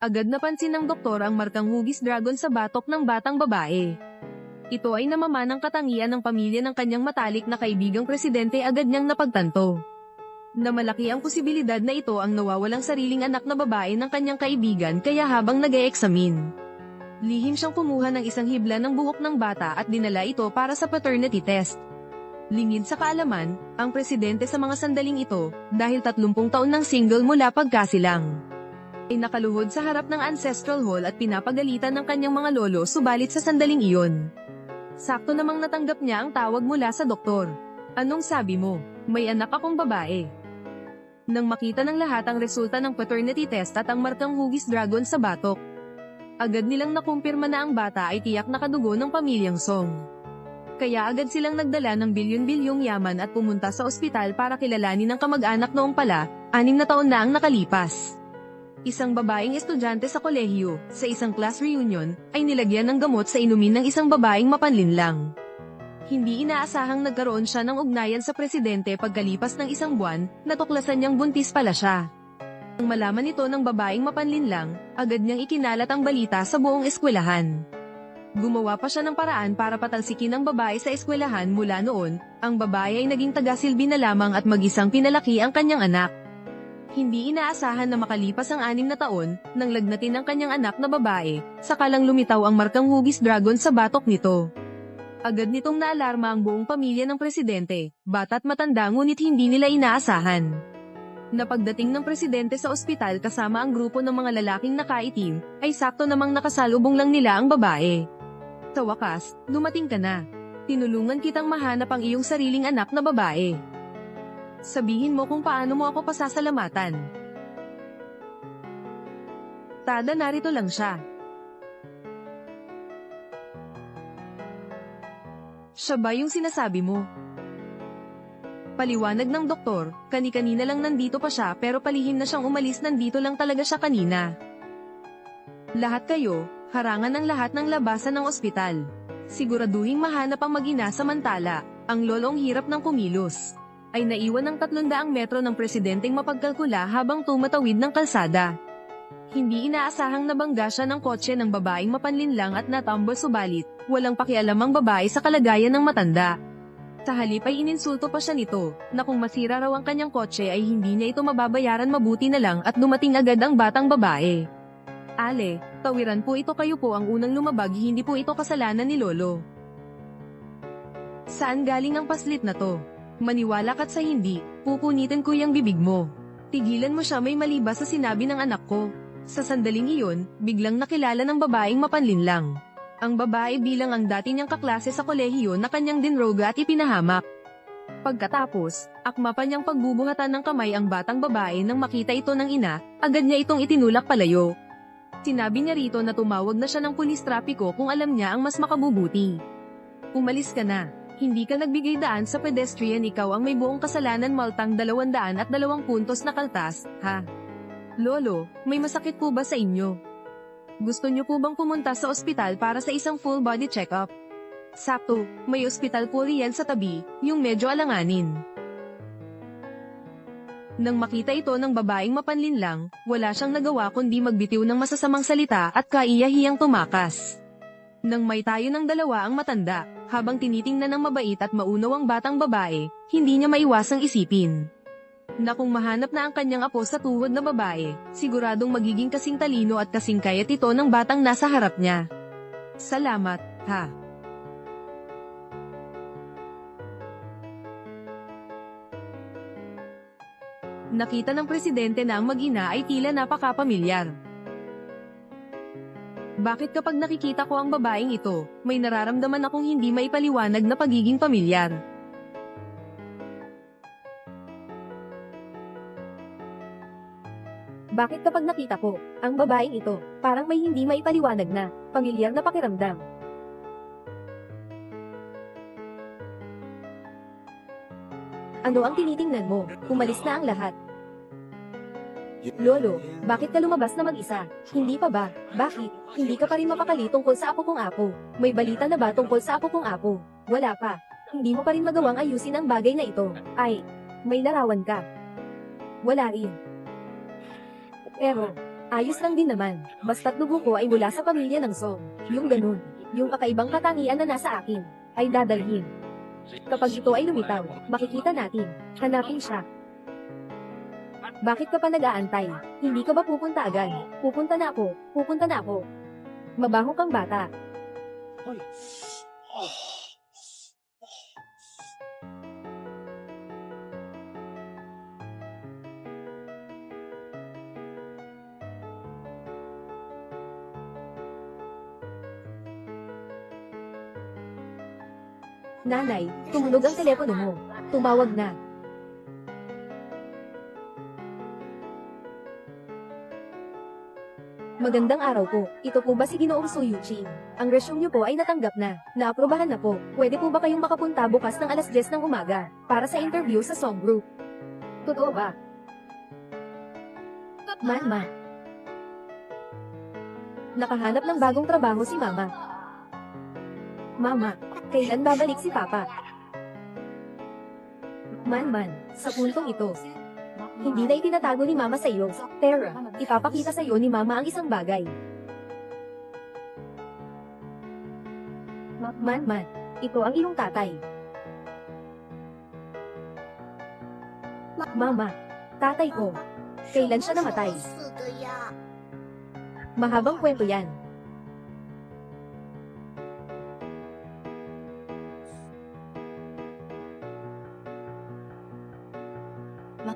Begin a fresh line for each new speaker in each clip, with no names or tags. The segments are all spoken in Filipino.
Agad napansin ng doktor ang markang hugis dragon sa batok ng batang babae. Ito ay namamanang katangian ng pamilya ng kanyang matalik na kaibigang presidente, agad niyang napagtanto na malaki ang posibilidad na ito ang nawawalang sariling anak na babae ng kanyang kaibigan, kaya habang nag-e-examine, lihim siyang kumuha ng isang hibla ng buhok ng bata at dinala ito para sa paternity test. Lingid sa kaalaman, ang presidente sa mga sandaling ito, dahil 30 taon ng single mula pagkasilang, ay nakaluhod sa harap ng ancestral hall at pinapagalitan ng kanyang mga lolo, subalit sa sandaling iyon, sakto namang natanggap niya ang tawag mula sa doktor. "Anong sabi mo? May anak akong babae." Nang makita ng lahat ang resulta ng paternity test at ang markang hugis dragon sa batok, agad nilang nakumpirma na ang bata ay tiyak na kadugo ng pamilyang Song. Kaya agad silang nagdala ng bilyon-bilyong yaman at pumunta sa ospital para kilalanin ng kamag-anak. Noong pala, 6 na taon na ang nakalipas. Isang babaeng estudyante sa kolehiyo, sa isang class reunion, ay nilagyan ng gamot sa inumin ng isang babaeng mapanlinlang. Hindi inaasahang nagkaroon siya ng ugnayan sa presidente. Pagkalipas ng isang buwan, natuklasan niyang buntis pala siya. Nang malaman ito ng babaeng mapanlinlang, agad niyang ikinalat ang balita sa buong eskwelahan. Gumawa pa siya ng paraan para patalsikin ang babae sa eskwelahan. Mula noon, ang babae ay naging tagasilbi na lamang at mag-isang pinalaki ang kanyang anak. Hindi inaasahan na makalipas ang 6 na taon, nang lagnatin ang kanyang anak na babae, sakalang lumitaw ang markang hugis dragon sa batok nito. Agad nitong naalarma ang buong pamilya ng presidente, bata't matanda, ngunit hindi nila inaasahan na pagdating ng presidente sa ospital kasama ang grupo ng mga lalaking nakaitim, ay sakto namang nakasalubong lang nila ang babae. "Sa wakas, dumating ka na. Tinulungan kitang mahanap ang iyong sariling anak na babae. Sabihin mo kung paano mo ako pasasalamatan." "Tada, narito lang siya." "Siya ba yung sinasabi mo?" Paliwanag ng doktor, "Kani-kanina lang nandito pa siya, pero palihim na siyang umalis. Nandito lang talaga siya kanina. Lahat kayo, harangan ng lahat ng labasan ng ospital. Siguraduhing mahanap ang mag-ina." Samantala, ang lolong hirap ng kumilos ay naiwan ng 300 metro ng presidenteng mapagkalkula habang tumatawid ng kalsada. Hindi inaasahang nabangga siya ng kotse ng babaeng mapanlinlang at natambol, subalit walang pakialam ang babae sa kalagayan ng matanda. Sa halip ay ininsulto pa siya nito, na kung masira raw ang kanyang kotse ay hindi niya ito mababayaran. Mabuti na lang at dumating agad ang batang babae. "Ale, tawiran po ito, kayo po ang unang lumabag, hindi po ito kasalanan ni Lolo. Saan galing ang paslit na to? Maniwala ka't sa hindi, pupunitin ko yung bibig mo. Tigilan mo siya, may mali ba sa sinabi ng anak ko?" Sa sandaling iyon, biglang nakilala ng babaeng mapanlinlang ang babae bilang ang dati niyang kaklase sa kolehiyo na kanyang dinroga at ipinahamak. Pagkatapos, akma pa niyang pagbubuhatan ng kamay ang batang babae. Nang makita ito ng ina, agad niya itong itinulak palayo. Sinabi niya rito na tumawag na siya ng pulis trapiko kung alam niya ang mas makabubuti. "Umalis ka na. Hindi ka nagbigay daan sa pedestrian, ikaw ang may buong kasalanan." Maltang 202 puntos na kaltas, ha? "Lolo, may masakit po ba sa inyo? Gusto niyo po bang pumunta sa ospital para sa isang full body check-up? Sakto, may ospital po riyan sa tabi, yung medyo alanganin." Nang makita ito ng babaeng mapanlinlang, wala siyang nagawa kundi magbitiw ng masasamang salita at kaiyahiyang tumakas. Nang may tayo ng dalawa ang matanda, habang tinitingnan ng mabait at maunaw ang batang babae, hindi niya maiwasang isipin na kung mahanap na ang kanyang apo sa tuhod na babae, siguradong magiging kasing talino at kasing kayat ito ng batang nasa harap niya. "Salamat, ha?" Nakita ng presidente na ang mag-ina ay tila napakapamilyar. "Bakit kapag nakikita ko ang babaeng ito, may nararamdaman akong hindi maipaliwanag na pagiging pamilyar?"
"Bakit kapag nakita ko ang babaeng ito, parang may hindi maipaliwanag na pamilyar na pakiramdam?" "Ano ang tinitingnan mo? Umalis na ang lahat." "Lolo, bakit ka lumabas na mag-isa? Hindi pa ba? Bakit? Hindi ka pa rin mapakali tungkol sa apo kong apo? May balita na ba tungkol sa apo kong apo?" "Wala pa. Hindi mo pa rin magawang ayusin ang bagay na ito." "Ay, may larawan ka?" "Wala rin. Pero, Ayos lang din naman. Basta't dugo ko ay mula sa pamilya ng Song. Yung ganun. Yung kakaibang katangian na nasa akin, ay dadalhin. Kapag ito ay lumitaw, makikita natin. Hanapin siya. Bakit ka pa nag-aantay? Hindi ka ba pupunta agad? Pupunta na ako. Pupunta na ako. Mabaho kang bata. Nanay, tumunog ang telepono mo. Tumawag na. Magandang araw po. Ito po ba si Ginoong Su Yuching? Ang resume niyo po ay natanggap na. Naaprobahan na po. Pwede po ba kayong makapunta bukas ng alas 10 ng umaga para sa interview sa Song Group? Totoo ba? Mama. Nakahanap ng bagong trabaho si Mama. Mama, kailan babalik si Papa? Man, sa puntong ito, hindi na itinatago ni Mama sa iyo. Tara, ipapakita sa iyo ni Mama ang isang bagay. Man, ito ang iyong tatay. Mama, tatay ko. Kailan siya namatay? Mahabang kwento yan.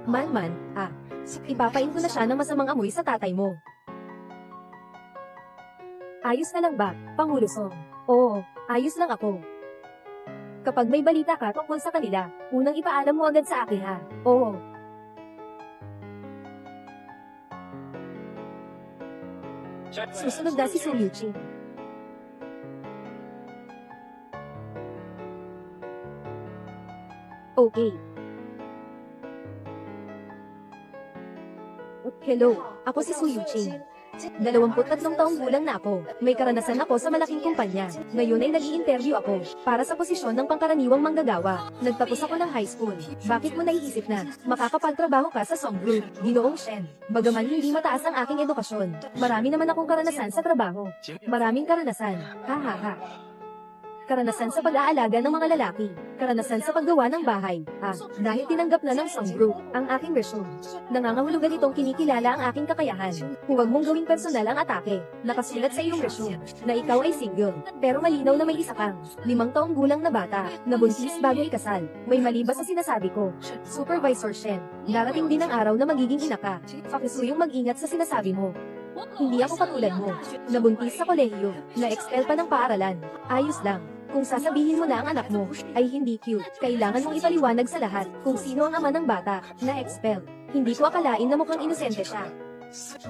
Man, ipapain ko na siya ng masamang amoy sa tatay mo. Ayos na lang ba, Pangulo Song? Oo, ayos lang ako. Kapag may balita ka tungkol sa kanila, unang ipaalam mo agad sa akin ha. Oo. Susunod na si Su Yuching. Okay. Hello, ako si Su Yuching. 23 taong gulang na ako. May karanasan ako sa malaking kumpanya. Ngayon ay nag-i-interview ako para sa posisyon ng pangkaraniwang manggagawa. Nagtapos ako ng high school. Bakit mo naiisip na makakapagtrabaho ka sa Song Group, Ginoong Shen? Bagaman hindi mataas ang aking edukasyon, marami naman akong karanasan sa trabaho. Maraming karanasan. Ha. Karanasan sa pag-aalaga ng mga lalaki. Karanasan sa paggawa ng bahay. Dahil tinanggap na ng Song Group ang aking resume. Nangangahulugan itong kinikilala ang aking kakayahan. Huwag mong gawing personal ang atake. Nakasulat sa iyong resume na ikaw ay single. Pero malinaw na may isa kang 5 taong gulang na bata na buntis bago ikasal. May mali ba sa sinasabi ko? Supervisor Shen, darating din ang araw na magiging ina ka. Pakisuyong mag-ingat sa sinasabi mo. Hindi ako katulad mo. Nabuntis sa kolehiyo, na-expel pa ng paaralan. Ayos lang. Kung sasabihin mo na ang anak mo ay hindi cute, kailangan mong ipaliwanag sa lahat kung sino ang ama ng bata na expel. Hindi ko akalain na mukhang inosente siya.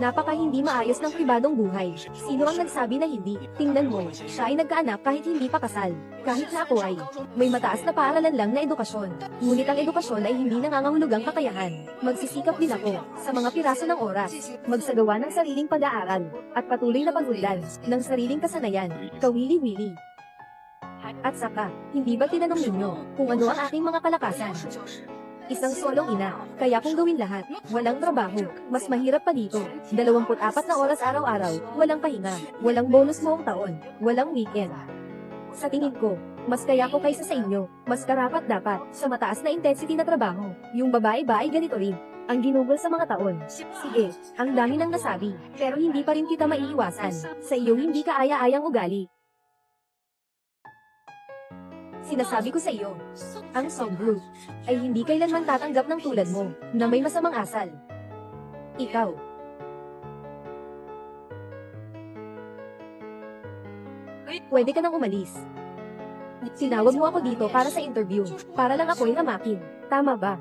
Napaka hindi maayos ng pribadong buhay. Sino ang nagsabi na hindi? Tingnan mo, siya ay nagkaanak kahit hindi pa kasal. Kahit na ako ay may mataas na paaralan lang na edukasyon. Ngunit ang edukasyon ay hindi nangangahulugang kakayahan. Magsisikap din ako sa mga piraso ng oras, magsagawa ng sariling pag-aaral, at patuloy na pag-unlad ng sariling kasanayan, kawili-wili. At saka, hindi ba tinanong ninyo kung ano ang aking mga kalakasan? Isang solong ina, kaya kung gawin lahat, walang trabaho, mas mahirap pa dito. 24 na oras araw-araw, walang pahinga, walang bonus buong taon, walang weekend. Sa tingin ko, mas kaya ko kaysa sa inyo, mas karapat dapat, sa mataas na intensity na trabaho. Yung babae ba ay ganito rin? Ang ginugol sa mga taon. Sige, ang dami nang nasabi, pero hindi pa rin kita maiiwasan. Sa iyong hindi kaaya-ayang ugali. Sinasabi ko sa iyo, ang Song Group ay hindi kailanman tatanggap ng tulad mo na may masamang asal. Ikaw. Pwede ka nang umalis. Tinawag mo ako dito para sa interview, para lang ako'y hamakin. Tama ba?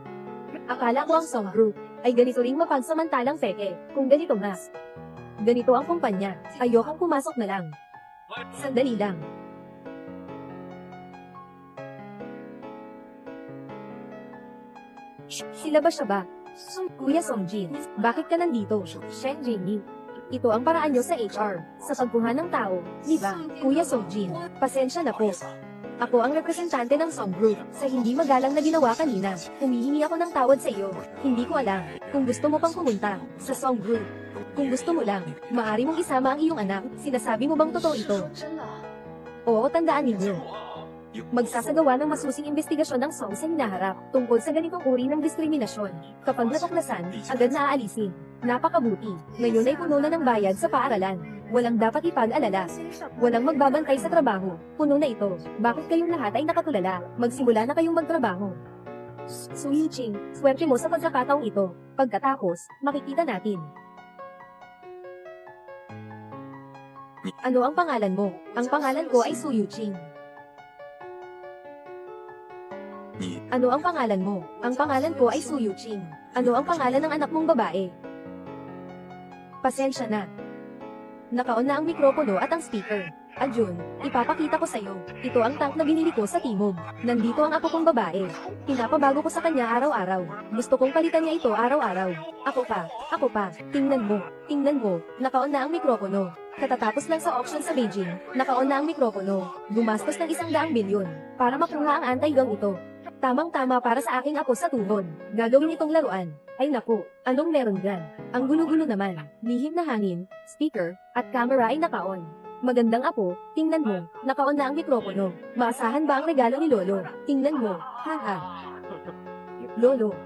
Akala ko ang Song Group ay ganito ring mapagsamantalang peke. Kung ganito nga. Ganito ang kumpanya, ayokong pumasok na lang. Sandali lang. Sila ba siya ba? Kuya Songjin, bakit ka nandito? Shen Jingyi. Ito ang paraan nyo sa HR, sa pagkuha ng tao, di ba? Kuya Songjin, pasensya na po. Ako ang representante ng Song Group. Sa hindi magalang na ginawa kanina, humihingi ako ng tawad sa iyo. Hindi ko alam kung gusto mo pang pumunta sa Song Group. Kung gusto mo lang, maaari mong isama ang iyong anak. Sinasabi mo bang totoo ito? Oo, tandaan ninyo. Magsasagawa ng masusing investigasyon ng SOM sa hinaharap tungkol sa ganitong uri ng diskriminasyon. Kapag natuklasan, agad na aalisin. Napakabuti. Ngayon ay puno na ng bayad sa paaralan. Walang dapat ipag-alala. Walang magbabantay sa trabaho. Puno na ito. Bakit kayong lahat ay nakatulala? Magsimula na kayong magtrabaho. Su Yuching, swerte mo sa pagkakataong ito. Pagkatapos, makikita natin. Ano ang pangalan mo? Ang pangalan ko ay Su Yuching. Ano ang pangalan mo? Ang pangalan ko ay Su Yuching. Ano ang pangalan ng anak mong babae? Pasensya na. Nakaon na ang mikropono at ang speaker. Ajun, ipapakita ko sa'yo. Ito ang tank na binili ko sa Timog. Nandito ang ako kong babae. Pinapabago ko sa kanya araw-araw. Gusto kong palitan niya ito araw-araw. Ako pa. Tingnan mo. Nakaon na ang mikropono. Katatapos lang sa auction sa Beijing, nakaon na ang mikropono. Gumastos ng 100 bilyon para makuha ang anti-gang ito. Tamang-tama para sa aking ako sa tuhod. Gagawin itong laruan. Ay naku, anong meron dyan? Ang gulo-gulo naman. Lihim na hangin, speaker, at camera ay nakaon. Magandang apo, tingnan mo, nakaon na ang mikropono. Maasahan ba ang regalo ni Lolo? Tingnan mo, haha. Lolo.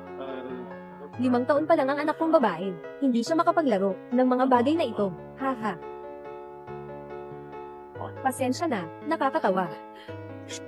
5 taon pa lang ang anak kong babae. Hindi siya makapaglaro ng mga bagay na ito. Haha. Pasensya na, nakakatawa.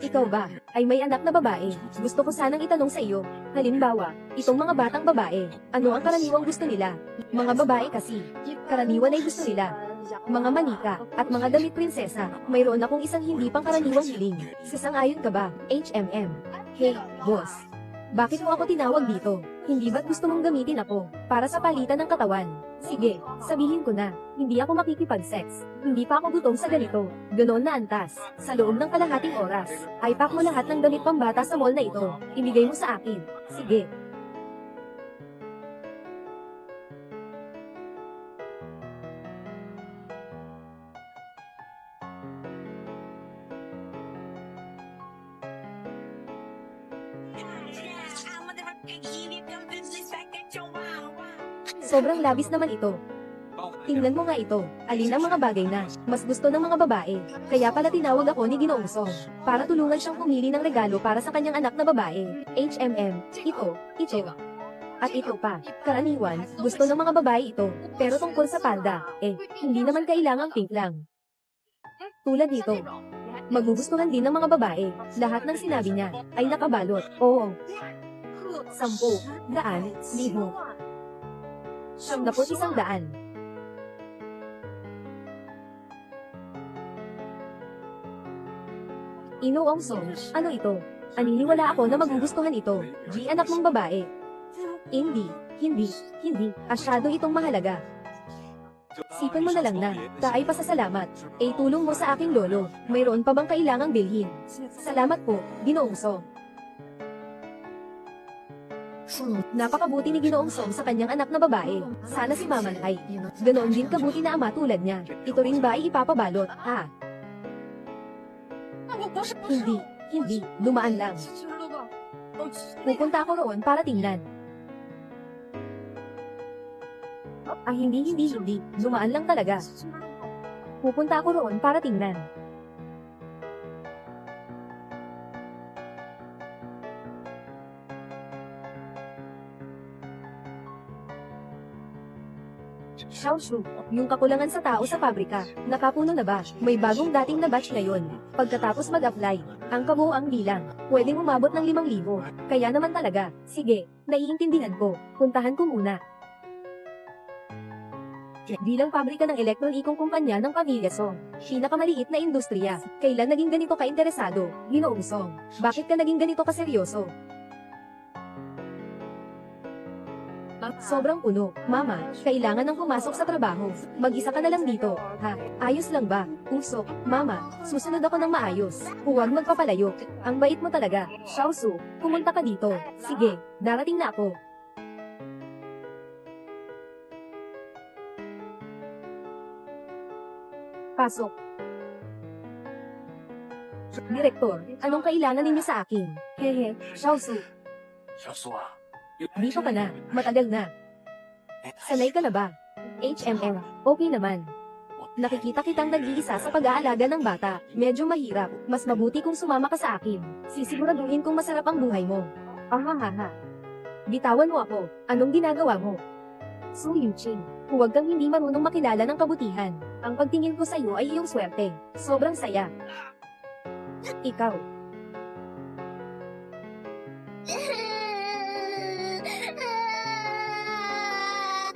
Ikaw ba, ay may anak na babae? Gusto ko sanang itanong sa iyo. Halimbawa, itong mga batang babae, ano ang karaniwang gusto nila? Mga babae kasi. Karaniwan ay gusto nila mga manika, at mga damit prinsesa. Mayroon akong isang hindi pang karaniwang hiling. Sasang-ayon ka ba, HMM? Hey, boss. Bakit mo ako tinawag dito? Hindi ba't gusto mong gamitin ako para sa palitan ng katawan? Sige, sabihin ko na, hindi ako makikipag-sex. Hindi pa ako gutom sa ganito. Ganoon na antas. Sa loob ng kalahating oras, ay pack mo lahat ng damit pambata sa mall na ito. Ibigay mo sa akin. Sige. Sobrang labis naman ito. Tingnan mo nga ito, alin ang mga bagay na mas gusto ng mga babae. Kaya pala tinawag ako ni Ginoong Song para tulungan siyang pumili ng regalo para sa kanyang anak na babae. HMM, ito. At ito pa, karaniwan, gusto ng mga babae ito. Pero tungkol sa palda, hindi naman kailangang pink lang. Tulad nito. Magugustuhan din ng mga babae. Lahat ng sinabi niya ay nakabalot. Oo. 10, 100, 1,000. 100. Inoong Song, ano ito? Aniniwala ako na magugustuhan ito. G anak mong babae. Hindi. Asyado itong mahalaga. Sipan mo na lang na, taay pasasalamat. Tulong mo sa aking lolo. Mayroon pa bang kailangang bilhin? Salamat po, Ginoong Song. Napakabuti ni Ginoong Song sa kanyang anak na babae. Sana si Maman ay ganoon din kabuti na ama tulad niya. Ito rin ba ay ipapabalot, ha? Hindi. Dumaan lang. Pupunta ako roon para tingnan. Hindi. Dumaan lang talaga. Pupunta ako roon para tingnan. Xiaoshu, yung kakulangan sa tao sa pabrika, nakapuno na ba? May bagong dating na batch ngayon. Pagkatapos mag-apply, ang kabuoang bilang, pwedeng umabot ng 5,000. Kaya naman talaga, sige, naiintindihan ko, puntahan ko muna. Bilang pabrika ng elektronikong kumpanya ng pamilya Song, pinakamaliit na industriya, kailan naging ganito ka-interesado, Ginoong Song? Bakit ka naging ganito kaseryoso? Sobrang puno. Mama, kailangan nang pumasok sa trabaho. Mag-isa ka na lang dito. Ha? Ayos lang ba? Usok. Mama, susunod ako ng maayos. Huwag magpapalayo. Ang bait mo talaga. Xiaosu, pumunta ka dito. Sige, darating na ako. Pasok. Direktor, anong kailangan ninyo sa akin? Hehe, Xiaosu. Dito ka na, matagal na. Sanay ka na ba? HMM, okay naman. Nakikita kitang nag-iisa sa pag-aalaga ng bata. Medyo mahirap. Mas mabuti kung sumama ka sa akin. Sisiguraduhin kong masarap ang buhay mo. Ahahaha. Bitawan mo ako. Anong ginagawa mo? Su Yuching, huwag kang hindi marunong makilala ng kabutihan. Ang pagtingin ko sa iyo ay iyong swerte. Sobrang saya. Ikaw.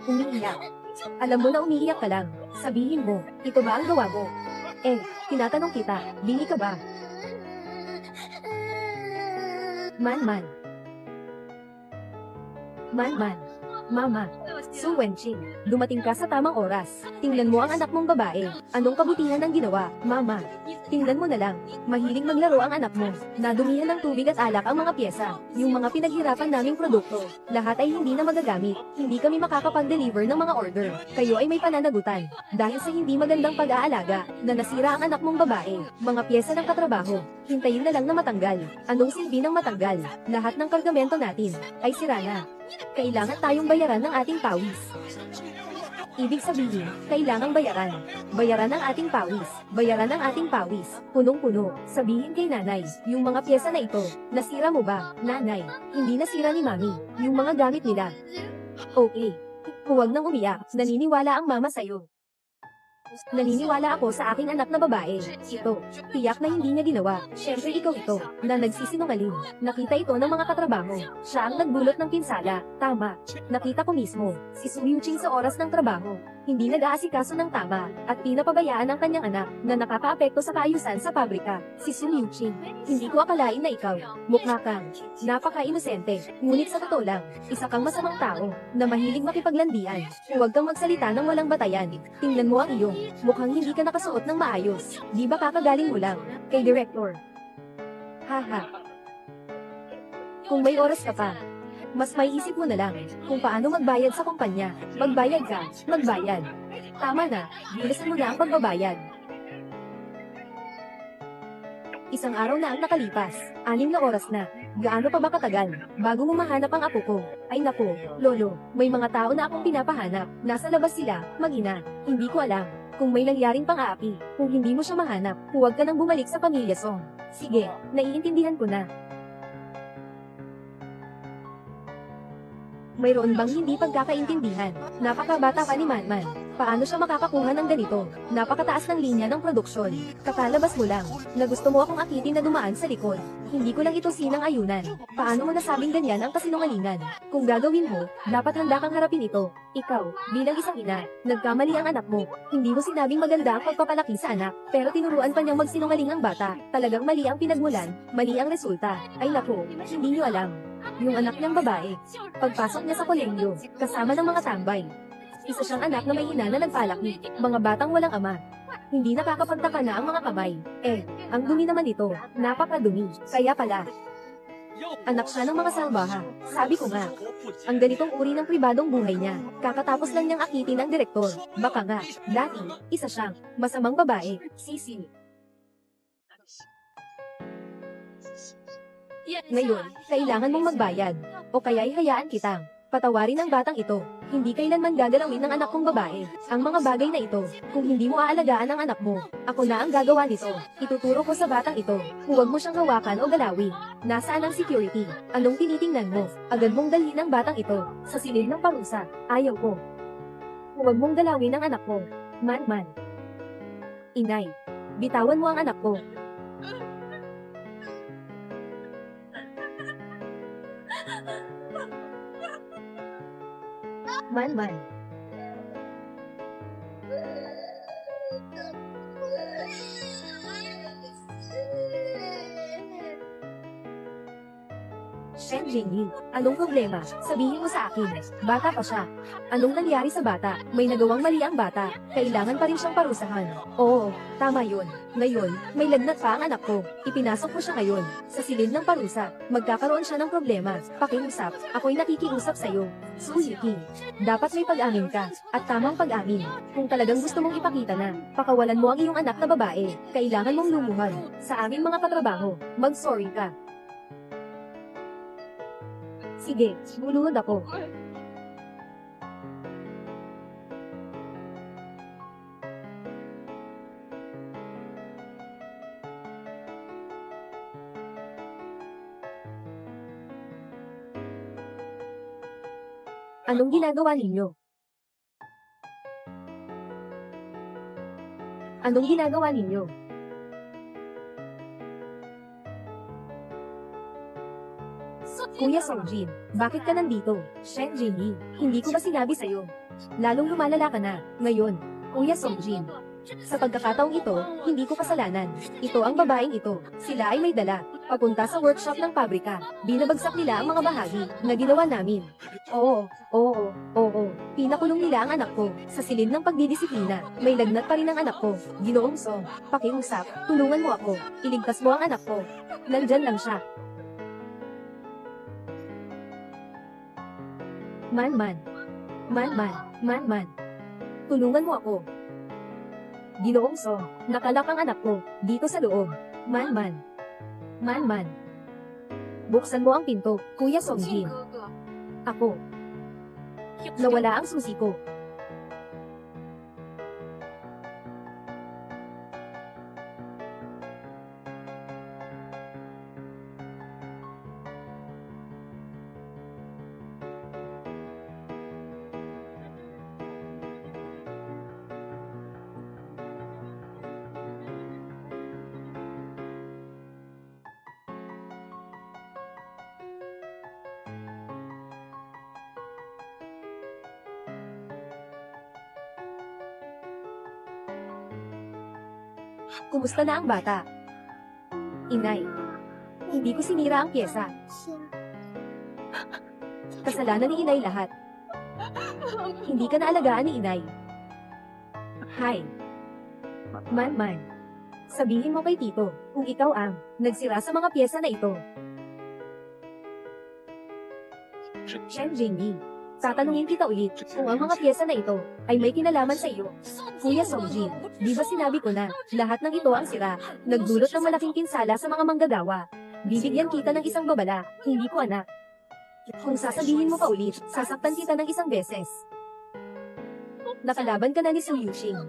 Umiiyak. Alam mo na umiiyak ka lang. Sabihin mo, ito ba ang gawa mo? Tinatanong kita, bini ka ba? Man. Mama. Su Wenqing, dumating ka sa tamang oras. Tingnan mo ang anak mong babae. Anong kabutihan ang ginawa, Mama? Tingnan mo na lang. Mahiling maglaro ang anak mo. Nadumihan ng tubig at alak ang mga pyesa. Yung mga pinaghirapan naming produkto. Lahat ay hindi na magagamit. Hindi kami makakapag-deliver ng mga order. Kayo ay may pananagutan. Dahil sa hindi magandang pag-aalaga, na nasira ang anak mong babae. Mga pyesa ng katrabaho. Hintayin na lang na matanggal. Anong silbi ng matanggal? Lahat ng kargamento natin ay sira na. Kailangan tayong bayaran ng ating pawis. Ibig sabihin, kailangang bayaran. Bayaran ang ating pawis. Bayaran ang ating pawis. Punong-puno. Sabihin kay nanay, yung mga pyesa na ito, nasira mo ba, nanay? Hindi nasira ni mami. Yung mga gamit nila. Okay. Huwag nang umiyak. Naniniwala ang mama sa'yo. Naniniwala ako sa aking anak na babae. Ito, tiyak na hindi niya ginawa. Siyempre ikaw ito, na nagsisinungaling. Nakita ito ng mga katrabaho. Siya ang nagbulot ng pinsala. Tama. Nakita ko mismo, si Su Yuching sa oras ng trabaho. Hindi nag-aasikaso ng tama, at pinapabayaan ang kanyang anak, na nakakaapekto sa kaayusan sa pabrika. Si Su Yuching, hindi ko akalain na ikaw. Mukha kang napaka-inosente. Ngunit sa totoo lang, isa kang masamang tao, na mahilig makipaglandian. Huwag kang magsalita ng walang batayan. Tingnan mo ang iyong, mukhang hindi ka nakasuot ng maayos. Di ba kakagaling mo lang, kay Director? Haha. Kung may oras ka pa, mas may isip mo na lang kung paano magbayad sa kumpanya. Magbayad ka, magbayad. Tama na, bilisan mo na ang pagbabayad. Isang araw na ang nakalipas, 6 na oras na. Gaano pa ba katagal, bago mo mahanap ang apo ko? Ay naku, Lolo, may mga tao na akong pinapahanap. Nasa labas sila, mag-ina. Hindi ko alam kung may nangyaring pang-aapi. Kung hindi mo siya mahanap, huwag ka nang bumalik sa pamilya Song. Sige, naiintindihan ko na. Mayroon bang hindi pagkakaintindihan? Napakabata pa ni Manman. Paano siya makakakuha ng ganito? Napakataas ng linya ng produksyon. Kakalabas mo lang, na gusto mo akong akitin na dumaan sa likod. Hindi ko lang ito sinang-ayunan. Paano mo nasabing ganyan ang kasinungalingan? Kung gagawin mo, dapat handa kang harapin ito. Ikaw, bilang isang ina, nagkamali ang anak mo. Hindi mo sinabing maganda ang pagpapalaki sa anak, pero tinuruan pa niyang magsinungaling ang bata. Talagang mali ang pinagmulan, mali ang resulta. Ay naku, hindi niyo alam. Yung anak niyang babae, pagpasok niya sa kolehiyo, kasama ng mga tambay. Isa siyang anak na may ina na nagpalaki, mga batang walang ama. Hindi nakakapagtaka na ang mga kamay. Ang dumi naman ito, napakadumi. Kaya pala, anak siya ng mga salbaha. Sabi ko nga, ang ganitong uri ng pribadong buhay niya, kakatapos lang niyang akitin ang direktor. Baka nga, dati, isa siyang masamang babae, sisi. Ngayon, kailangan mong magbayad, o kaya'y hayaan kitang patawarin ang batang ito. Hindi kailanman gagalawin ng anak kong babae ang mga bagay na ito. Kung hindi mo aalagaan ang anak mo, ako na ang gagawa nito. Ituturo ko sa batang ito. Huwag mo siyang hawakan o galawin. Nasaan ang security? Anong tinitingnan mo? Agad mong dalhin ang batang ito sa silid ng parusa. Ayaw ko. Huwag mong galawin ang anak ko. Man. Inay, bitawan mo ang anak ko. Man. Shen Jingyi, anong problema? Sabihin mo sa akin. Bata pa siya. Anong nangyari sa bata? May nagawang mali ang bata. Kailangan pa rin siyang parusahan. Oo, tama yun. Ngayon, may lagnat pa ang anak ko. Ipinasok ko siya ngayon sa silid ng parusa. Magkakaroon siya ng problema. Pakiusap. Ako'y nakikiusap sa'yo. Su Yuki, dapat may pag-amin ka. At tamang pag-amin. Kung talagang gusto mong ipakita na pakawalan mo ang iyong anak na babae, kailangan mong lumuhan sa aming mga katrabaho. Mag-sorry ka. Sige, luluhod ako. Anong ginagawa ninyo? Anong ginagawa ninyo? Kuya Songjin, bakit ka nandito? Shen Jinyi, hindi ko ba sinabi sa'yo? Lalong lumalala ka na, ngayon. Kuya Songjin. Sa pagkakataong ito, hindi ko kasalanan. Ito ang babaeng ito. Sila ay may dala. Papunta sa workshop ng pabrika. Binabagsak nila ang mga bahagi na ginawa namin. Oo. Pinakulong nila ang anak ko. Sa silid ng pagdidisiplina, may lagnat pa rin ang anak ko. Ginoong Song, pakiusap, tulungan mo ako. Iligtas mo ang anak ko. Nandyan lang siya. Man. Tulungan mo ako. Ginoong Song, nakalak ang anak ko, dito sa loob. Man. Buksan mo ang pinto, Kuya Songjin. Ako. Nawala ang susi ko. Kumusta na ang bata? Inay. Hindi ko sinira ang pyesa. Kasalanan ni Inay lahat. Hindi ka naalagaan ni Inay. Hi. Man. Sabihin mo kay Tito, kung ikaw ang nagsira sa mga pyesa na ito. Shen Jinyi. Tatanungin kita ulit, kung ang mga pyesa na ito ay may kinalaman sa iyo. Kuya Songjin, di ba sinabi ko na, lahat ng ito ang sira, nagdulot ng malaking pinsala sa mga manggagawa. Bibigyan kita ng isang babala, hindi ko anak. Kung sasabihin mo pa ulit, sasaktan kita ng isang beses. Nakalaban ka na ni Su Yuxing.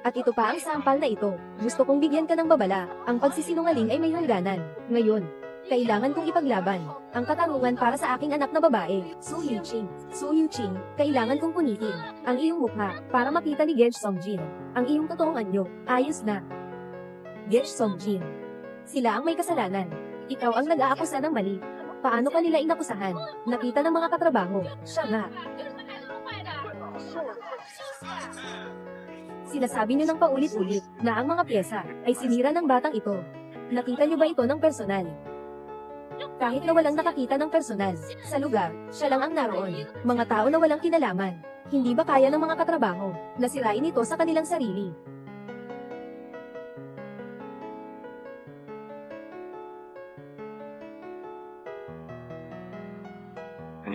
At ito pa ang sampal na ito, gusto kong bigyan ka ng babala, ang pagsisinungaling ay may hangganan. Ngayon, kailangan kong ipaglaban ang katarungan para sa aking anak na babae, Su Yuqing, kailangan kong punitin ang iyong mukha para makita ni Gej Songjin ang iyong totoong anyo. Ayos na. Gej Songjin. Sila ang may kasalanan. Ikaw ang nag-aakusa ng mali. Paano ka nila inakusahan? Nakita ng mga katrabaho. Siya nga. Sinasabi niyo ng paulit-ulit na ang mga pyesa ay sinira ng batang ito. Nakita niyo ba ito ng personal? Kahit na walang nakakita ng personal, sa lugar, siya lang ang naroon. Mga tao na walang kinalaman. Hindi ba kaya ng mga katrabaho na sirain ito sa kanilang sarili?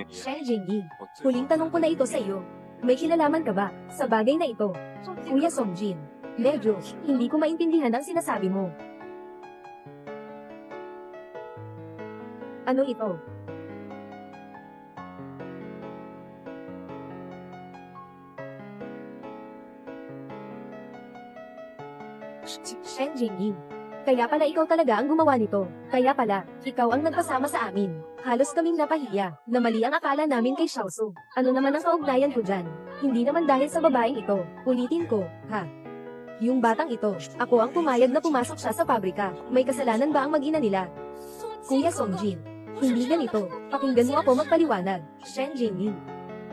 Shen Jinyi, huling tanong ko na ito sa iyo. May kinalaman ka ba sa bagay na ito? Kuya Songjin, medyo, hindi ko maintindihan ang sinasabi mo. Ano ito? Shen Jinyi. Kaya pala ikaw talaga ang gumawa nito. Kaya pala, ikaw ang nagpasama sa amin. Halos kaming napahiya, na mali ang akala namin kay Xiaosu. Ano naman ang kaugnayan ko dyan? Hindi naman dahil sa babaeng ito. Ulitin ko, ha? Yung batang ito, ako ang pumayag na pumasok siya sa pabrika. May kasalanan ba ang mag-ina nila? Kuya Songjin. Hindi ganito. Pakinggan mo ako magpaliwanag. Shen Jinyi.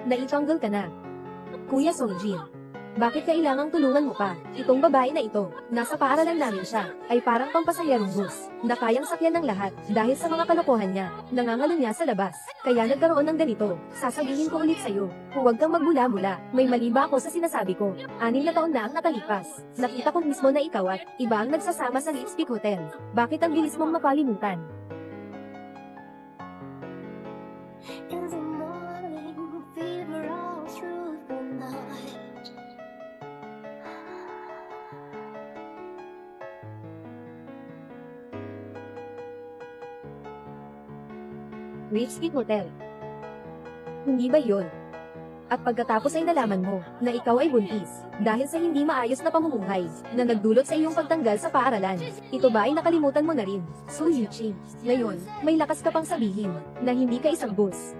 Naitanggal ka na. Kuya Songjin. Bakit kailangang tulungan mo pa? Itong babae na ito, nasa paaralan namin siya, ay parang pampasayarong bus, na kayang sakyan ng lahat, dahil sa mga kalokohan niya, nangangalo niya sa labas. Kaya nagkaroon ng ganito. Sasabihin ko ulit sa'yo, huwag kang magbula-mula, may mali ba ako sa sinasabi ko? 6 na taon na ang nakalipas. Nakita ko mismo na ikaw at iba ang nagsasama sa Ritz Peak Hotel. Bakit ang bilis mong makalimutan?
In the morning, fever all through the night.
Ritz Peak Hotel. Hindi ba yun? At pagkatapos ay nalaman mo na ikaw ay buntis dahil sa hindi maayos na pamumuhay na nagdulot sa iyong pagtanggal sa paaralan. Ito ba ay nakalimutan mo na rin? Su Yuqing. Ngayon, may lakas ka pang sabihin na hindi ka isang boss.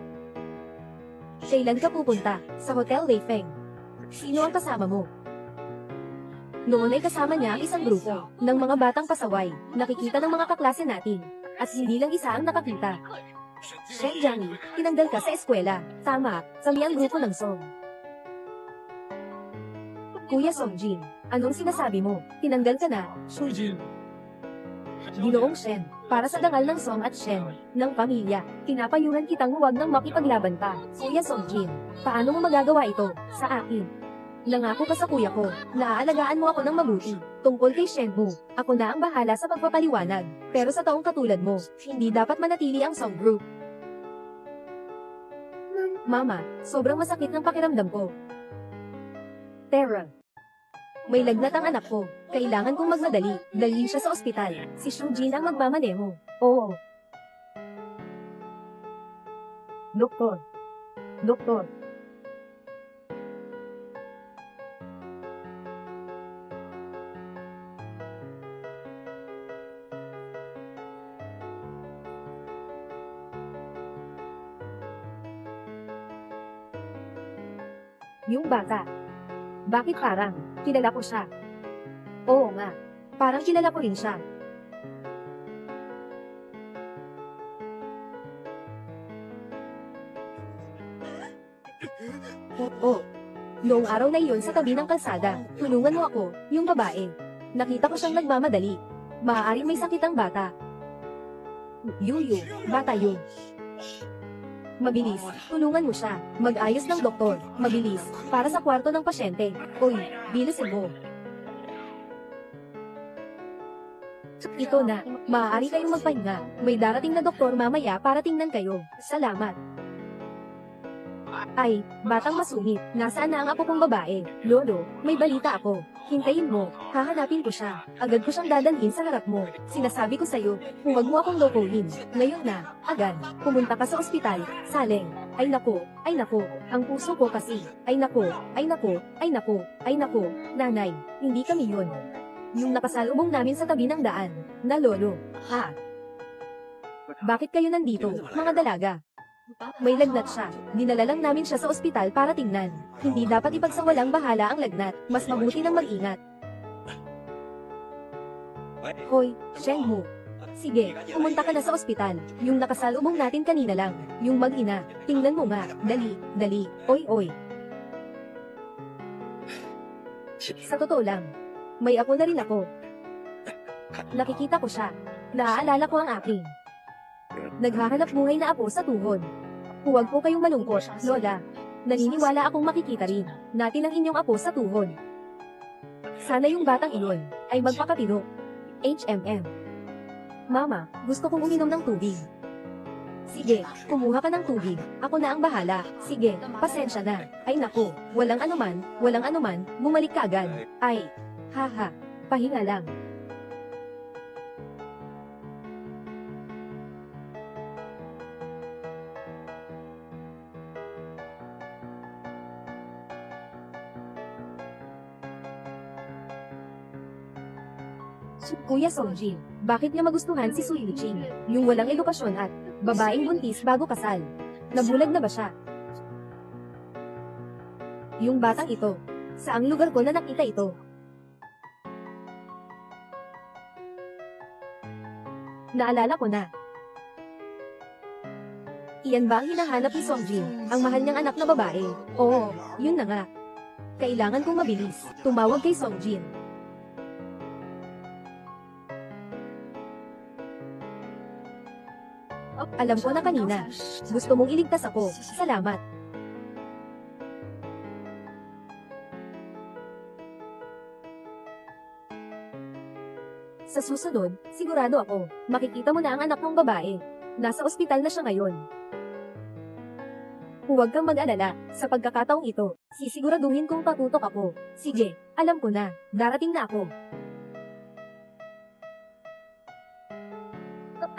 Kailan ka pupunta? Sa Hotel Leifeng. Sino ang kasama mo? Noon ay kasama niya ang isang grupo ng mga batang pasaway, nakikita ng mga kaklase natin. At hindi lang isa ang nakakita. Shen Jiangyi, tinanggal ka sa eskwela. Tama, kami ang grupo ng Song. Kuya Songjin, anong sinasabi mo? Tinanggal ka na, Shujin. Ginoong Shen, para sa dangal ng Song at Shen, ng pamilya, pinapayuhan kitang huwag nang makipaglaban pa. Kuya Songjin, paano mo magagawa ito? Sa akin. Nangako ka sa kuya ko, naaalagaan mo ako ng mabuti. Tungkol kay Shenhu, ako na ang bahala sa pagpapaliwanag. Pero sa taong katulad mo, hindi dapat manatili ang Song Group. Mama, sobrang masakit ng pakiramdam ko. Tara. May lagnat ang anak ko. Kailangan kong magmadali. Dalhin siya sa ospital. Si Shujin ang magmamaneho. Oo. Doktor. Doktor. Yung bata. Bakit parang, kilala ko siya? Oo nga, parang kilala ko rin siya. Oo. Noong araw na iyon sa tabi ng kalsada, tulungan mo ako, yung babae. Nakita ko siyang nagmamadali. Maaaring may sakit ang bata. Yuyu, bata yun. Mabilis, tulungan mo siya. Mag-ayos ng doktor. Mabilis, para sa kwarto ng pasyente. Uy, bilisin mo. Ito na, maaari kayong magpahinga. May darating na doktor mamaya para tingnan kayo. Salamat. Ay, batang masungit, nasaan na ang apo kong babae? Lolo, may balita ako. Hintayin mo, hahanapin ko siya. Agad ko siyang dadalhin sa harap mo. Sinasabi ko sa'yo, huwag mo akong lokohin. Ngayon na, agad, pumunta ka sa ospital, Saleng. Ay nako, ang puso ko kasi. Ay nako, ay nako, ay nako, ay nako, nanay, hindi kami yun. Yung nakasalubong namin sa tabi ng daan, na lolo. Ha? Bakit kayo nandito, mga dalaga? May lagnat siya. Dinala lang namin siya sa ospital para tingnan. Hindi dapat ipagsawalang bahala ang lagnat. Mas mabuti nang mag-ingat. Hoy, Shenhu. Sige, pumunta ka na sa ospital. Yung nakasalubong natin kanina lang. Yung mag-ina. Tingnan mo nga. Dali, dali. Oy, oy. Sa totoo lang, may apo na rin ako. Nakikita ko siya. Naaalala ko ang aking naghahanap buhay na apo sa tuhod. Huwag po kayong malungkot, Lola. Naniniwala akong makikita rin natin ang inyong apo sa tuhod. Sana yung batang iyon ay magpakatino. HMM. Mama, gusto kong uminom ng tubig. Sige, kumuha ka ng tubig. Ako na ang bahala. Sige, pasensya na. Ay naku, walang anuman, bumalik ka agad. Ay, haha, pahinga lang. Kuya Songjin, bakit niya magustuhan si Su Yuqing, yung walang edukasyon at babaeng buntis bago kasal? Nabulag na ba siya? Yung batang ito, saang lugar ko na nakita ito? Naalala ko na. Iyan ba ang hinahanap ni Songjin, ang mahal niyang anak na babae? Oo, yun na nga. Kailangan kong mabilis, tumawag kay Songjin. Alam ko na kanina. Gusto mong iligtas ako. Salamat. Sa susunod, sigurado ako, makikita mo na ang anak mong babae. Nasa ospital na siya ngayon. Huwag kang mag-alala, sa pagkakataong ito, sisiguraduhin kong patutok ako. Sige, alam ko na, darating na ako.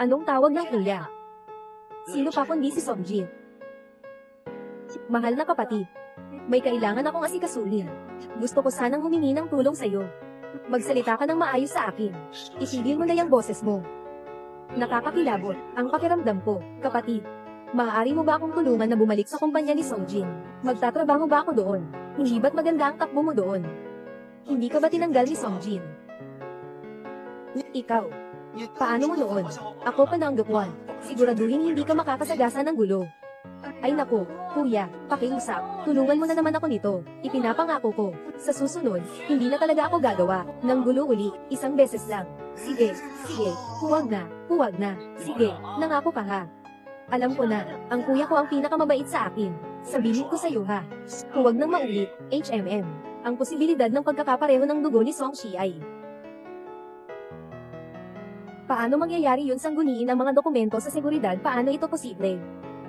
Anong tawag ng kuya? Sino pa kundi si Songjin? Mahal na kapatid, may kailangan akong asikasuhin. Gusto ko sanang humingi ng tulong sa'yo. Magsalita ka ng maayos sa akin. Itigil mo na yung boses mo. Nakakakilabot ang pakiramdam ko, kapatid. Maaari mo ba akong tulungan na bumalik sa kumpanya ni Songjin? Magtatrabaho ba ako doon? Hindi ba't maganda ang takbo mo doon? Hindi ka ba tinanggal ni Songjin? Ikaw. Paano mo noon? Ako pananggapwan. Siguraduhin hindi ka makakasagasa ng gulo. Ay naku, kuya, pakiusap. Tulungan mo na naman ako nito. Ipinapangako ko. Sa susunod, hindi na talaga ako gagawa ng gulo uli, isang beses lang. Sige, sige, huwag na, huwag na. Sige, nangako ka ha. Alam ko na, ang kuya ko ang pinakamabait sa akin. Sabihin ko sa iyo ha. Huwag nang maulit, HMM. Ang posibilidad ng pagkakapareho ng dugo ni Song Shi ay paano mangyayari yun sangguniin ang mga dokumento sa seguridad? Paano ito posible?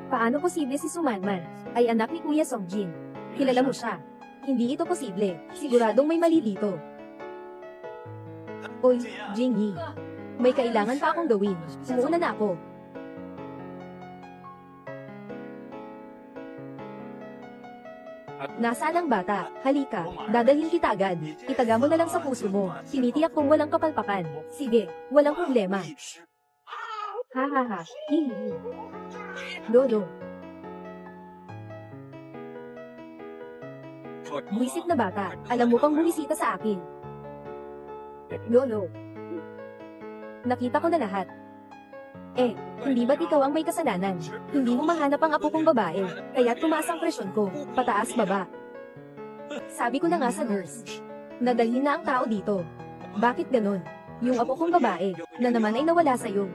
Paano posible si Sumanman ay anak ni Kuya Songjin? Kilala mo siya. Hindi ito posible. Siguradong may mali dito. Oy, Jingyi. May kailangan pa akong gawin. Umuuna na ako. Nasaan ang bata? Halika, dadalhin kita agad. Itaga mo na lang sa puso mo. Tinitiyak kong walang kapalpakan. Sige, walang problema. Ha ha ha, hihi. Lolo. Buwisit na bata, alam mo pang bumisita sa akin. Lolo. Nakita ko na lahat. Eh, hindi ba't ikaw ang may kasalanan? Hindi mo mahanap ang apo kong babae, kaya tumaas ang presyon ko, pataas baba. Sabi ko na nga sa nurse, nadalhin na ang tao dito. Bakit ganon? Yung apo kong babae, na naman ay nawala sa'yo.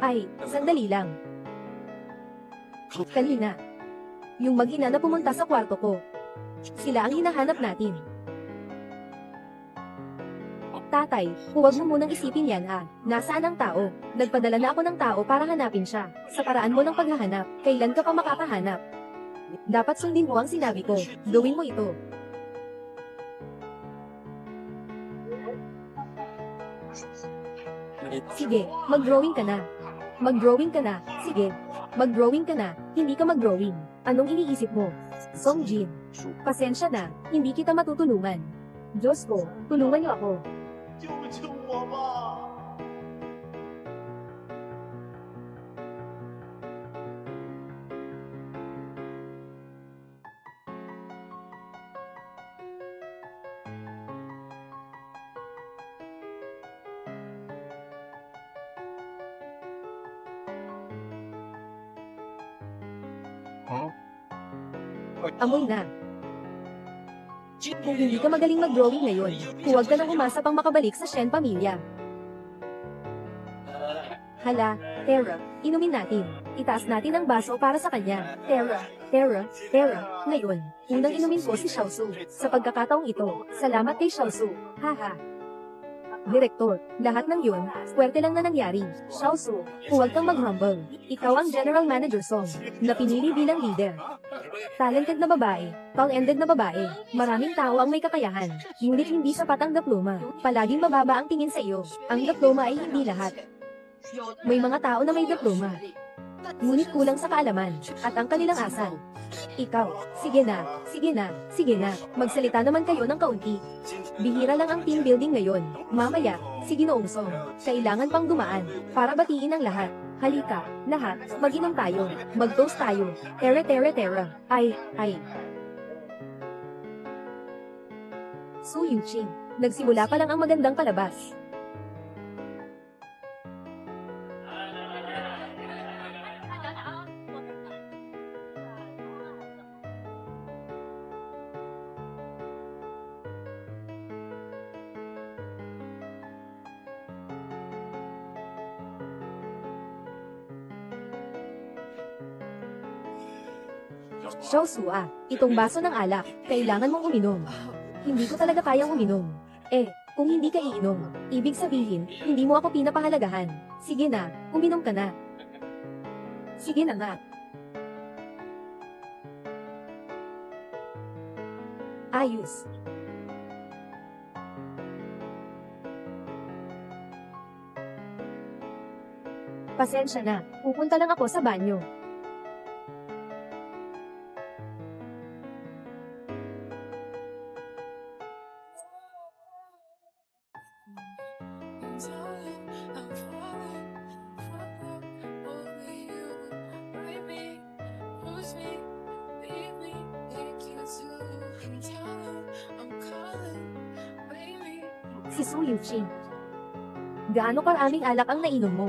Ay, sandali lang. Kanina, yung mag-ina na pumunta sa kwarto ko. Sila ang hinahanap natin. Tatay, huwag mo munang isipin yan ha. Nasaan ang tao? Nagpadala na ako ng tao para hanapin siya. Sa paraan mo ng paghahanap, kailan ka pa makakahanap? Dapat sundin mo ang sinabi ko. Gawin mo ito. Sige, mag-drawing ka na. Mag-drawing ka na. Sige, mag-drawing ka na. Hindi ka mag-drawing. Anong iniisip mo? Songjin. Pasensya na, hindi kita matutulungan. Diyos ko, tulungan niyo ako.
救救我吧！
Amoy na. Kung hindi ka magaling mag-drawing ngayon, huwag ka nang umasa pang makabalik sa Shen pamilya. Hala, Terra, inumin natin. Itaas natin ang baso para sa kanya. Terra, Terra, Terra. Ngayon, unang inumin ko si Xiaosu. Sa pagkakataong ito, salamat kay Xiaosu. Haha. Direktor, lahat ng yun, swerte lang na nangyari. Xiaosu, huwag kang mag-humble. Ikaw ang General Manager Song, na pinili bilang leader. Talented na babae, tall-ended na babae, maraming tao ang may kakayahan. Ngunit hindi sapat ang diploma. Palaging mababa ang tingin sa iyo. Ang diploma ay hindi lahat. May mga tao na may diploma, ngunit kulang sa kaalaman, at ang kanilang asal. Ikaw, sige na, sige na, sige na, magsalita naman kayo ng kaunti. Bihira lang ang team building ngayon. Mamaya, si Ginoong Song, kailangan pang dumaan, para batiin ang lahat. Halika, lahat, mag-inom tayo, mag-toast tayo. Tere tere tere, ay, ay. Su Yuqing, nagsimula pa lang ang magandang palabas. Xiaosu itong baso ng alak, kailangan mong uminom. Hindi ko talaga kayang uminom. Eh, kung hindi ka iinom, ibig sabihin, hindi mo ako pinapahalagahan. Sige na, uminom ka na. Sige na nga. Ayos. Pasensya na, pupunta lang ako sa banyo. Si Su Yuqing. Gaano karaming alak ang nainom mo?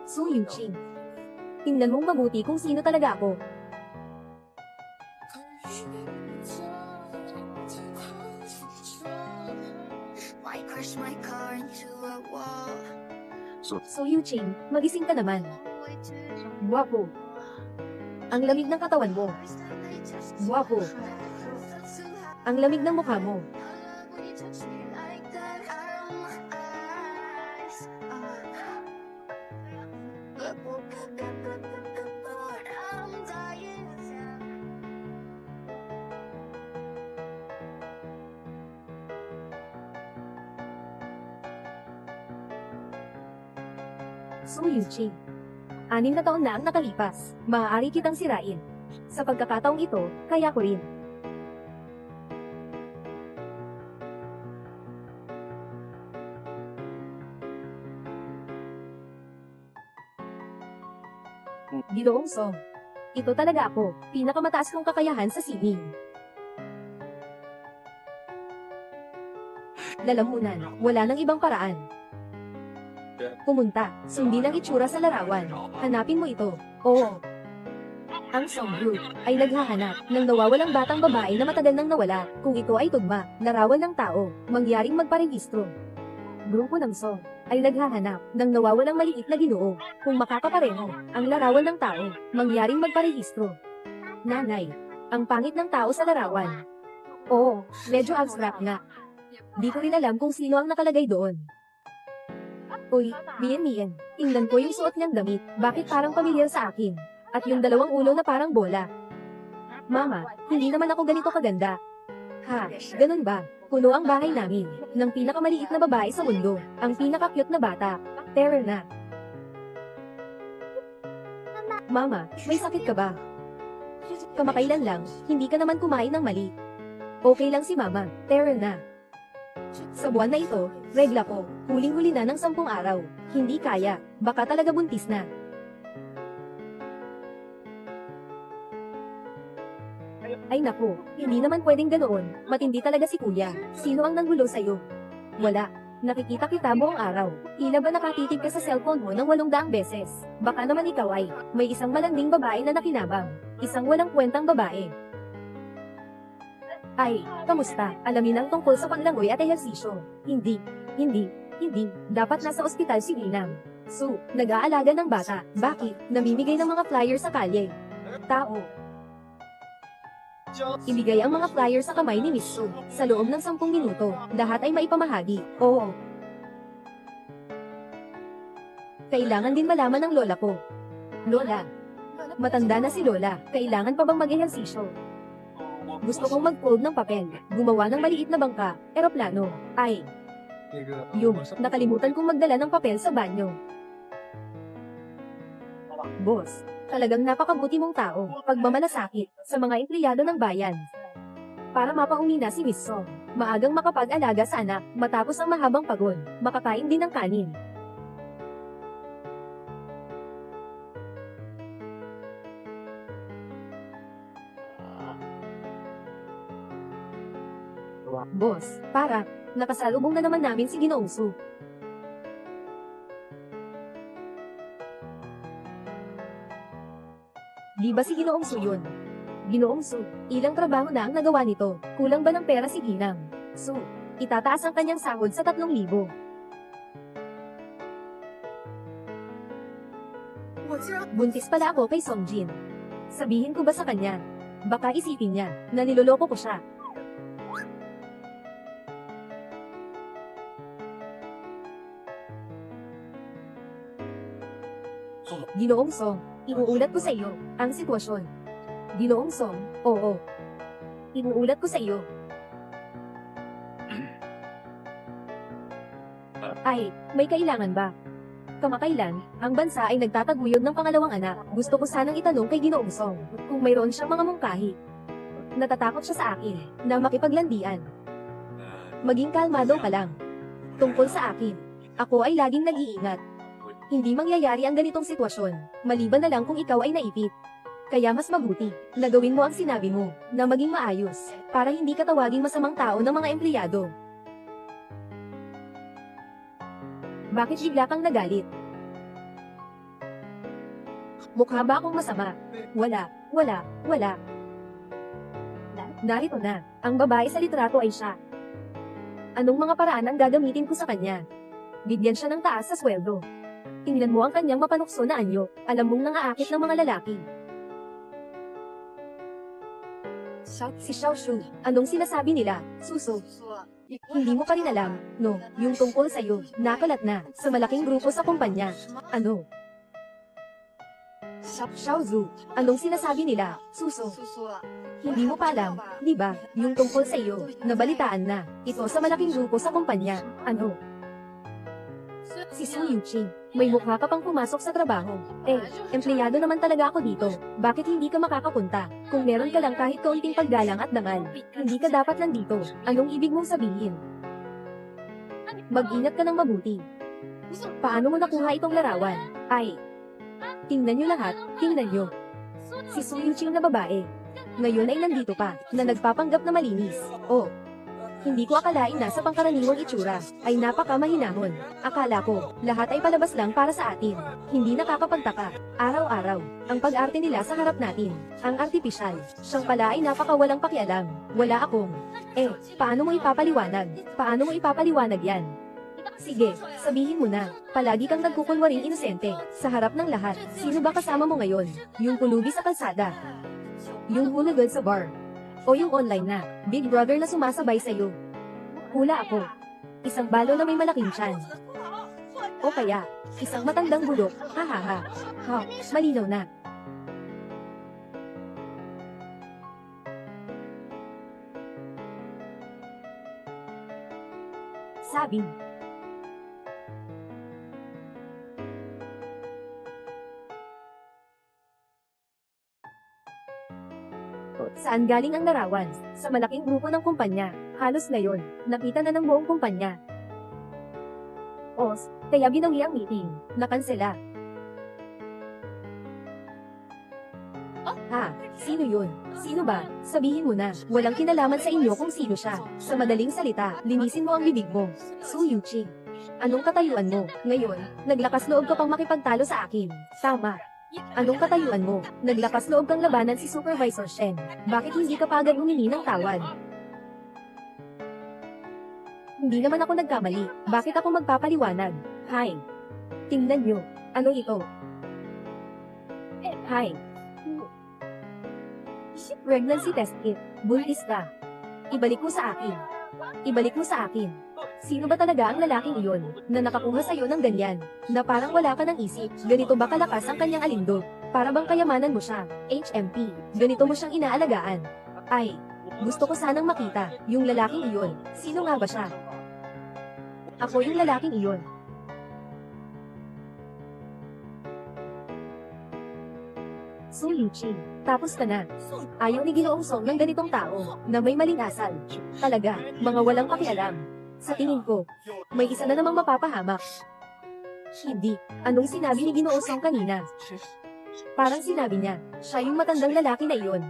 Su Yuqing. Tingnan mong mabuti kung sino talaga ako.
Might crash my car into a wall.
Su Yuqing, magising ka naman. Guwapo. Ang lamig ng katawan mo. Guwapo. Ang lamig ng mukha mo. Su Yuqing. 6 na taon na ang nakalipas. Maaari kitang sirain. Sa pagkakataong ito, kaya ko rin. Ginoong Song. Ito talaga ako, pinakamataas kong kakayahan sa sining. Lalamunan, wala nang ibang paraan. Pumunta, sundin ang itsura sa larawan. Hanapin mo ito. Oo. Ang Song Group ay naghahanap ng nawawalang batang babae na matagal nang nawala. Kung ito ay tugma, larawan ng tao, mangyaring magparehistro. Grupo ng Song ay naghahanap ng nawawalang maliit na ginoo. Kung makakapareho ang larawan ng tao, mangyaring magparehistro. Nanay, ang pangit ng tao sa larawan. Oo, medyo abstract nga. Di ko rin alam kung sino ang nakalagay doon. Uy, Mien, tingnan ko yung suot niyang damit, bakit parang pamilyar sa akin? At yung 2 ulo na parang bola. Mama, hindi naman ako ganito kaganda. Ha, ganun ba? Puno ang bahay namin ng pinakamaliit na babae sa mundo, ang pinaka-cute na bata. Terror na. Mama, may sakit ka ba? Kamakailan lang, hindi ka naman kumain ng mali. Okay lang si Mama, terror na. Sa buwan na ito, regla ko, huling-huli na ng 10 araw. Hindi kaya, baka talaga buntis na. Ay naku, hindi naman pwedeng ganoon, matindi talaga si kuya. Sino ang nanggulo sa'yo? Wala. Nakikita kita buong araw. Tila ba nakatitig ka sa cellphone mo ng 800 beses? Baka naman ikaw ay, may isang malanding babae na nakinabang. Isang walang kwentang babae. Ay, kamusta? Alamin ang tungkol sa paglangoy at ehersisyo. Hindi. Dapat nasa ospital si Ninang. Su, nag-aalaga ng bata. Bakit? Namimigay ng mga flyer sa kalye. Tao. Ibigay ang mga flyer sa kamay ni Miss Su. Sa loob ng 10 minuto, lahat ay maipamahagi. Oo. Kailangan din malaman ng lola ko. Lola. Matanda na si Lola. Kailangan pa bang mag-ehersisyo? Gusto kong mag-fold ng papel. Gumawa ng maliit na bangka. Eroplano. Ay. Nakalimutan kong magdala ng papel sa banyo. Boss. Talagang napakabuti mong tao, pagmamalasakit sa mga empleyado ng bayan. Para mapauwi na si Miss Song, maagang makapag-alaga sa anak, matapos ang mahabang pagod, makakain din ng kanin. Boss, para, nakasalubong na naman namin si Ginoong Su. Di ba si Ginoong Su yun? Ginoong Su, ilang trabaho na ang nagawa nito, kulang ba ng pera si Ginang? Su, itataas ang kanyang sahod sa 3,000. Buntis pala ako kay Songjin. Sabihin ko ba sa kanya? Baka isipin niya, na niloloko ko siya. Ginoong Song, inuulat ko sa iyo ang sitwasyon. Ginoong Song, oo. Inuulat ko sa iyo. Ay, may kailangan ba? Kamakailan, ang bansa ay nagtataguyod ng pangalawang anak. Gusto ko sanang itanong kay Ginoong Song kung mayroon siyang mga mungkahi. Natatakot siya sa akin na makipaglandian. Maging kalmado ka lang. Tungkol sa akin, ako ay laging nag-iingat. Hindi mangyayari ang ganitong sitwasyon, maliban na lang kung ikaw ay naipit. Kaya mas mabuti na gawin mo ang sinabi mo, na maging maayos, para hindi ka tawaging masamang tao ng mga empleyado. Bakit bigla kang nagalit? Mukha ba akong masama? Wala. Narito na, ang babae sa litrato ay siya. Anong mga paraan ang gagamitin ko sa kanya? Bigyan siya ng taas sa sweldo. Tingnan mo ang kanyang mapanukso na anyo, alam mong nangaakit ng mga lalaki. Si Xiao Shu, anong sinasabi nila? Suso. Hindi mo pa rin alam, no, yung tungkol sa'yo, nakalat na, sa malaking grupo sa kumpanya. Ano? Xiao Zhu, anong sinasabi nila? Suso. Hindi mo pa alam, di ba? Yung tungkol sa iyo, nabalitaan na. Ito sa malaking grupo sa kumpanya. Ano? Si Su Yuqing, may mukha ka pang pumasok sa trabaho. Empleyado naman talaga ako dito. Bakit hindi ka makakapunta? Kung meron ka lang kahit kaunting paggalang at dangal, hindi ka dapat nandito. Anong ibig mong sabihin? Mag-ingat ka ng mabuti. Paano mo nakuha itong larawan? Tingnan nyo lahat, tingnan nyo. Si Su Yuqing na babae. Ngayon ay nandito pa, na nagpapanggap na malinis. Hindi ko akalain na sa pangkaraniwang itsura, ay napakamahinahon. Akala ko, lahat ay palabas lang para sa atin. Hindi nakakapagtaka. Araw-araw, ang pag-arte nila sa harap natin. Ang artipisyal, siyang pala ay napakawalang pakialam. Wala akong. Paano mo ipapaliwanag? Paano mo ipapaliwanag yan? Sige, sabihin mo na, palagi kang nagkukunwaring inosente. Sa harap ng lahat, sino ba kasama mo ngayon? Yung pulubi sa kalsada? Yung hulagad sa bar? O yung online na, Big Brother na sumasabay sa'yo? Hula ako. Isang balo na may malaking tiyan. O kaya, isang matandang bulok, hahaha. Malinaw na. Sabi. Saan galing ang larawan? Sa malaking grupo ng kumpanya. Halos ngayon, nakita na ng buong kumpanya. Kaya binawi ang meeting. Nakansela. Sino yun? Sino ba? Sabihin mo na. Walang kinalaman sa inyo kung sino siya. Sa madaling salita, linisin mo ang bibig mo. Su Yuqing. Anong katayuan mo? Ngayon, naglakas loob ka pang makipagtalo sa akin. Tama. Anong katayuan mo? Naglakas loob kang labanan si Supervisor Shen. Bakit hindi ka pa agad humingi ng tawad? Hindi naman ako nagkamali. Bakit ako magpapaliwanag? Tingnan nyo. Ano ito? Pregnancy test kit. Buntis ka. Ibalik mo sa akin. Ibalik mo sa akin. Sino ba talaga ang lalaking iyon, na nakakuha sa'yo ng ganyan, na parang wala ka ng isip? Ganito ba kalakas ang kanyang alindog? Para bang kayamanan mo siya? HMP, ganito mo siyang inaalagaan? Gusto ko sanang makita, yung lalaking iyon. Sino nga ba siya? Ako yung lalaking iyon. Su Yuqing, tapos ka na. Ayaw ni Ginoong Song ng ganitong tao, na may maling asal. Talaga, mga walang pakialam. Sa tingin ko, may isa na namang mapapahamak. Hindi. Anong sinabi ni Ginoong Song kanina? Parang sinabi niya, siya yung matandang lalaki na iyon.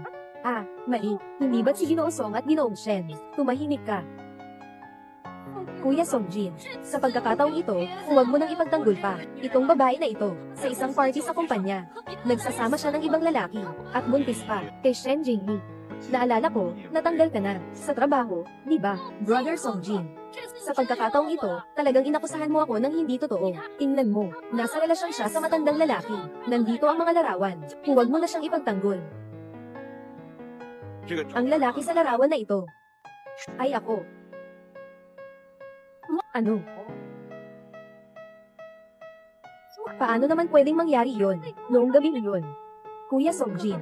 Mali. Hindi ba't si Ginoong Song at Ginoong Shen? Tumahimik ka. Kuya Songjin, sa pagkakataong ito, huwag mo nang ipagtanggol pa. Itong babae na ito, sa isang party sa kumpanya, nagsasama siya ng ibang lalaki, at buntis pa, kay Shen Jingyi. Naalala ko, natanggal ka na, sa trabaho, di ba, Brother Songjin? Sa pagkakataong ito, talagang inakusahan mo ako ng hindi totoo. Tingnan mo, nasa relasyon siya sa matandang lalaki. Nandito ang mga larawan. Huwag mo na siyang ipagtanggol. Ang lalaki sa larawan na ito ay ako. Ano? Paano naman pwedeng mangyari yon noong gabing iyon? Kuya Songjin,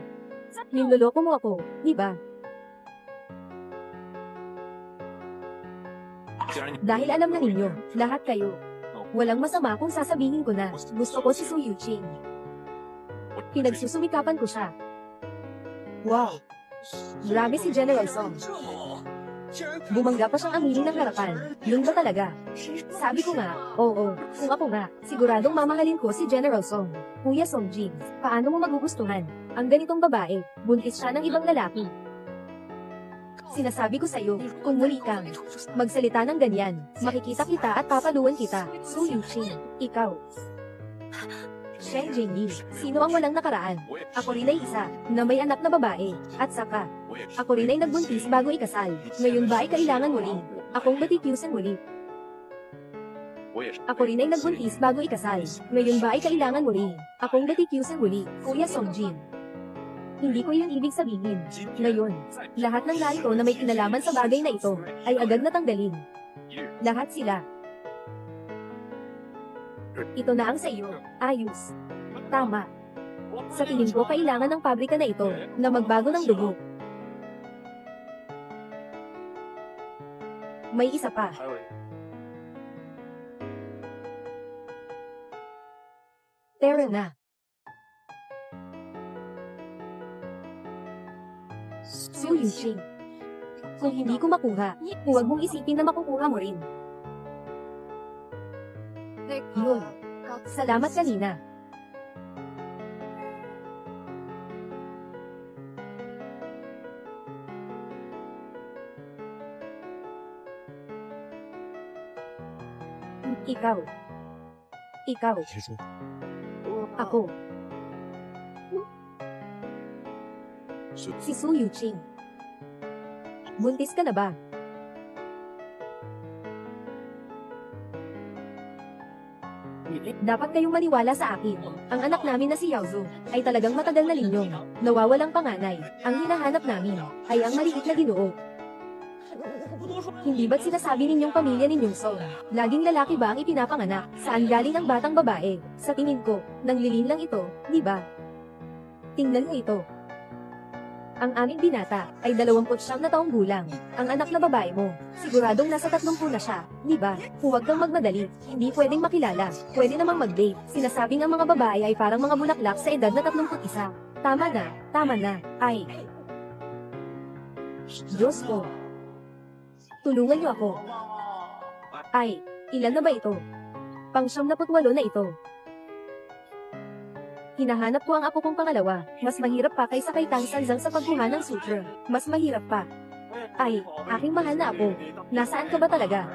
niloloko mo ako, di ba? Dahil alam na ninyo, lahat kayo. Walang masama kung sasabihin ko na, gusto ko si Su Yuqing. Pinagsusumikapan ko siya. Wow! Grabe si General Song. Bumangga pa siyang aminin ng harapan. Yun ba talaga? Sabi ko nga, oo, kung ako nga, siguradong mamahalin ko si General Song. Kuya Songjin, paano mo magugustuhan Ang ganitong babae, buntis siya ng ibang lalaki. Sinasabi ko sa'yo, kung muli kang magsalita ng ganyan, makikita kita at papaluan kita. Su Yuqing, ikaw. Shen Jingyi, sino ang walang nakaraan? Ako rin ay isa, na may anak na babae, at saka, ako rin ay nagbuntis bago ikasal. Ngayon ba ay kailangan muli? Akong batikyusan muli. Ako rin ay nagbuntis bago ikasal. Ngayon ba ay kailangan muli? Akong batikyusan muli, Kuya Songjin. Hindi ko yun ibig sabihin. Ngayon, lahat ng narito na may kinalaman sa bagay na ito, ay agad na tanggalin. Lahat sila. Ito na ang sa iyo. Ayos. Tama. Sa tingin ko kailangan ng pabrika na ito, na magbago ng dugo. May isa pa. Tara na. Su Yuqing. Kung hindi ko makuha, huwag mong isipin na makukuha mo rin. Yun. Salamat kanina. Ikaw. Ikaw. Ako. Si Su Yuqing. Buntis ka na ba? Dapat kayong maniwala sa akin. Ang anak namin na si Yaozu ay talagang matagal na linyong, nawawalang panganay. Ang hinahanap namin ay ang maliit na ginoo. Hindi ba't sinasabi ninyong pamilya ninyong Song? Laging lalaki ba ang ipinapanganak? Saan galing ang batang babae? Sa tingin ko, nanglilin lang ito, di ba? Tingnan mo ito. Ang aming binata ay 29 na taong gulang. Ang anak na babae mo, siguradong nasa 30 na siya, di ba? Huwag kang magmadali, hindi pwedeng makilala. Pwede namang mag-date. Sinasabing ang mga babae ay parang mga bulaklak sa edad na 31. Tama na, ay. Diyos ko. Tulungan niyo ako. Ay, ilan na ba ito? Pang-78 na ito. Hinahanap ko ang apo kong pangalawa. Mas mahirap pa kaysa kay Tang Sanzang sa pagkuha ng suture. Mas mahirap pa. Ay, aking mahal na apo. Nasaan ka ba talaga?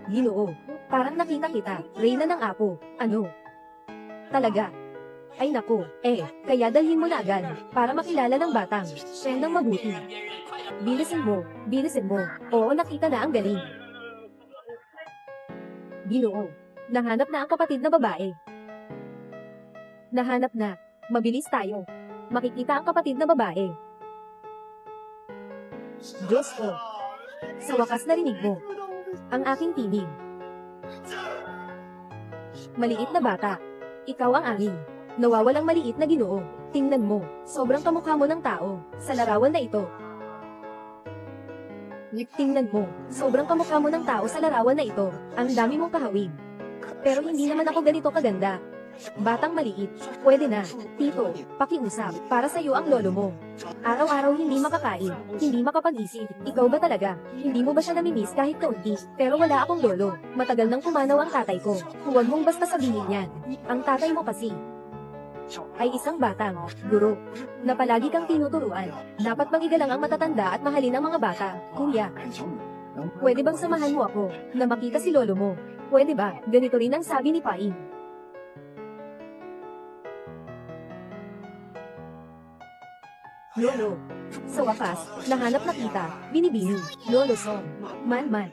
Ginoo, parang nakita kita. Reyna ng apo. Ano? Talaga? Ay naku, kaya dalhin mo na agad, para makilala ng batang, Shen ng mabuti. Bilisin mo. Oo, nakita na ang galing. Ginoo, nahanap na ang kapatid na babae. Nahanap na, mabilis tayo. Makikita ang kapatid na babae. Diyos ko, sa wakas narinig mo, ang aking tinig. Maliit na bata, ikaw ang aking. Nawawalang maliit na ginoo. Tingnan mo, sobrang kamukha mo ng tao, sa larawan na ito. Tingnan mo, sobrang kamukha mo ng tao sa larawan na ito. Ang dami mong kahawig. Pero hindi naman ako ganito kaganda. Batang maliit, pwede na. Tito, pakiusap, para sa'yo ang lolo mo. Araw-araw hindi makakain, hindi makapag-isip. Ikaw ba talaga? Hindi mo ba siya namimiss kahit kaunti? Pero wala akong lolo. Matagal nang pumanaw ang tatay ko. Huwag mong basta sabihin yan. Ang tatay mo kasi ay isang batang guro na palagi kang tinuturuan. Dapat magigalang ang matatanda at mahalin ang mga bata. Kuya, pwede bang samahan mo ako na makita si lolo mo? Pwede ba? Ganito rin ang sabi ni Paing. Lolo, sa wakas, nahanap na kita. Binibini. Lolo Song. Man.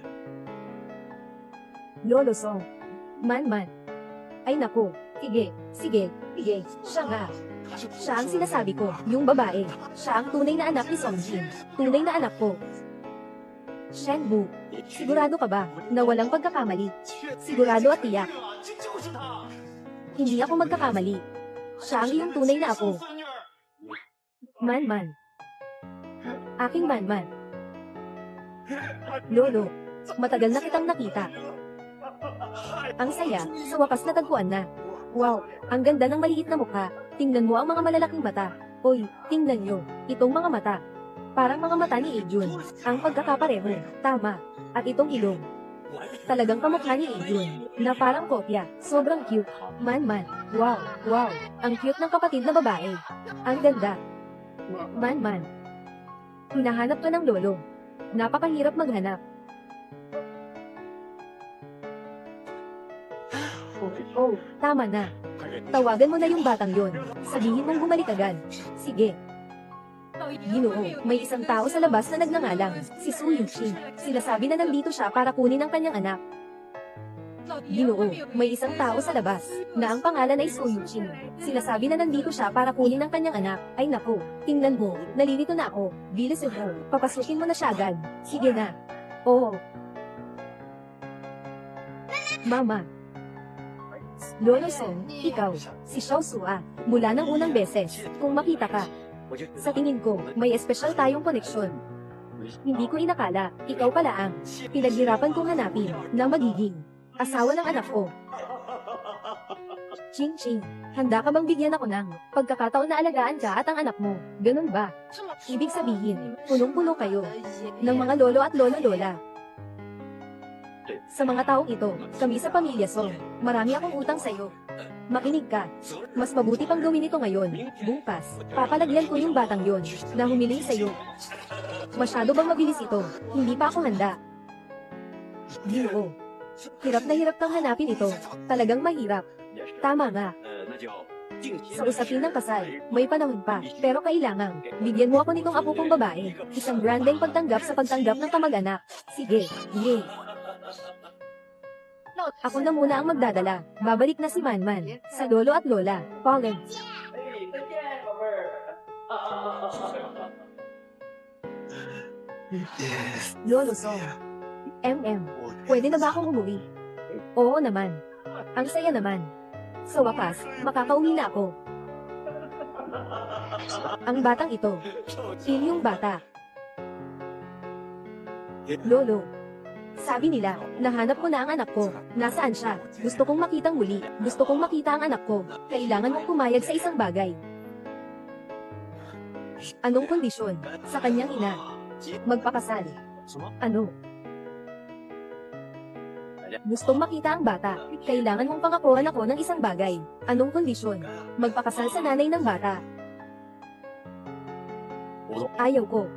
Lolo Song. Man. Ay naku. Sige. Siya nga. Siya ang sinasabi ko, yung babae. Siya ang tunay na anak ni Songjin. Tunay na anak ko. Shenbu, sigurado ka ba na walang pagkakamali? Sigurado at tiyak. Hindi ako magkakamali. Siya ang iyong tunay na apo. Man. Aking man. Lolo, matagal na kitang nakita. Ang saya, sa wakas natagpuan na. Wow, ang ganda ng maliit na mukha. Tingnan mo ang mga malalaking mata. Oy, tingnan nyo, itong mga mata. Parang mga mata ni Adrian. Ang pagkakapareho. Tama. At itong ilong. Talagang kamukha ni Adrian. Na parang kopya. Sobrang cute. Man. Wow. Ang cute ng kapatid na babae. Ang ganda. Man. Hinahanap ka ng lolo. Napakahirap maghanap. Oh, tama na. Tawagan mo na yung batang yon. Sabihin mong bumalik agad. Sige. Ginoo, may isang tao sa labas na nagngangalang, si Su Yuqing. Sinasabi na nandito siya para kunin ang kanyang anak. Ginoo, may isang tao sa labas, na ang pangalan ay Su Yuqing. Sinasabi na nandito siya para kunin ang kanyang anak. Ay naku, tingnan mo, nalilito na ako. Bilisin mo, papasukin mo na siya agad. Sige na. Oo. Mama. Lolo Song, ikaw, si Xiao Sua, mula ng unang beses, kung makita ka. Sa tingin ko, may espesyal tayong koneksyon. Hindi ko inakala, ikaw pala ang pinaghirapan kong hanapin na magiging asawa ng anak ko. Ching, handa ka bang bigyan ako ng pagkakataon na alagaan ka at ang anak mo? Ganun ba? Ibig sabihin, punong-puno kayo ng mga lolo at lola. Sa mga taong ito, kami sa pamilya Song, marami akong utang sa'yo. Makinig ka. Mas mabuti pang gawin ito ngayon. Bukas, papalagyan ko yung batang yon na humiling sa'yo. Masyado bang mabilis ito? Hindi pa ako handa. Ginoo. Hirap na hirap kang hanapin ito. Talagang mahirap. Tama nga. Sa usapin ng kasal, may panahon pa, pero kailangan, bigyan mo ako nitong apo kong babae. Isang grandeng pagtanggap sa pagtanggap ng kamag-anak. Sige, yay. Ako na muna ang magdadala. Babalik na si Manman. Sa lolo at lola. Colin. Lolo Song. Pwede na ba akong umuwi? Oo naman. Ang saya naman. Sa wakas, makakauwi na ako. Ang batang ito. Yung bata. Lolo. Sabi nila, nahanap ko na ang anak ko. Nasaan siya? Gusto kong makitang muli. Gusto kong makita ang anak ko. Kailangan mong pumayag sa isang bagay. Anong kondisyon? Sa kanyang ina. Magpakasal. Ano? Gustong makita ang bata. Kailangan mong pangakuan ako ng isang bagay. Anong kondisyon? Magpakasal sa nanay ng bata. Ayaw ko.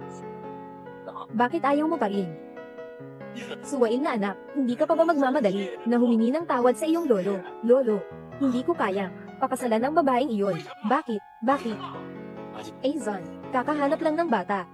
Bakit ayaw mo pa rin? Suwain na anak, hindi ka pa ba magmamadali na humingi ng tawad sa iyong lolo? Lolo, hindi ko kaya. Pakasalan ng babaeng iyon. Bakit? Azon, kakahanap lang ng bata.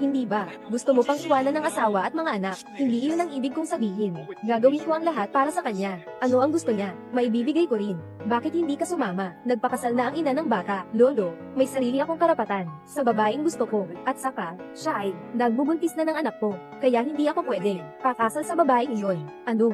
Hindi ba? Gusto mo pang iwanan ng asawa at mga anak? Hindi iyon ang ibig kong sabihin. Gagawin ko ang lahat para sa kanya. Ano ang gusto niya? Maibibigay ko rin. Bakit hindi ka sumama? Nagpakasal na ang ina ng bata. Lolo, may sarili akong karapatan sa babaeng gusto ko. At saka, siya ay nagbubuntis na ng anak ko. Kaya hindi ako pwede pakasal sa babaeng iyon. Ano?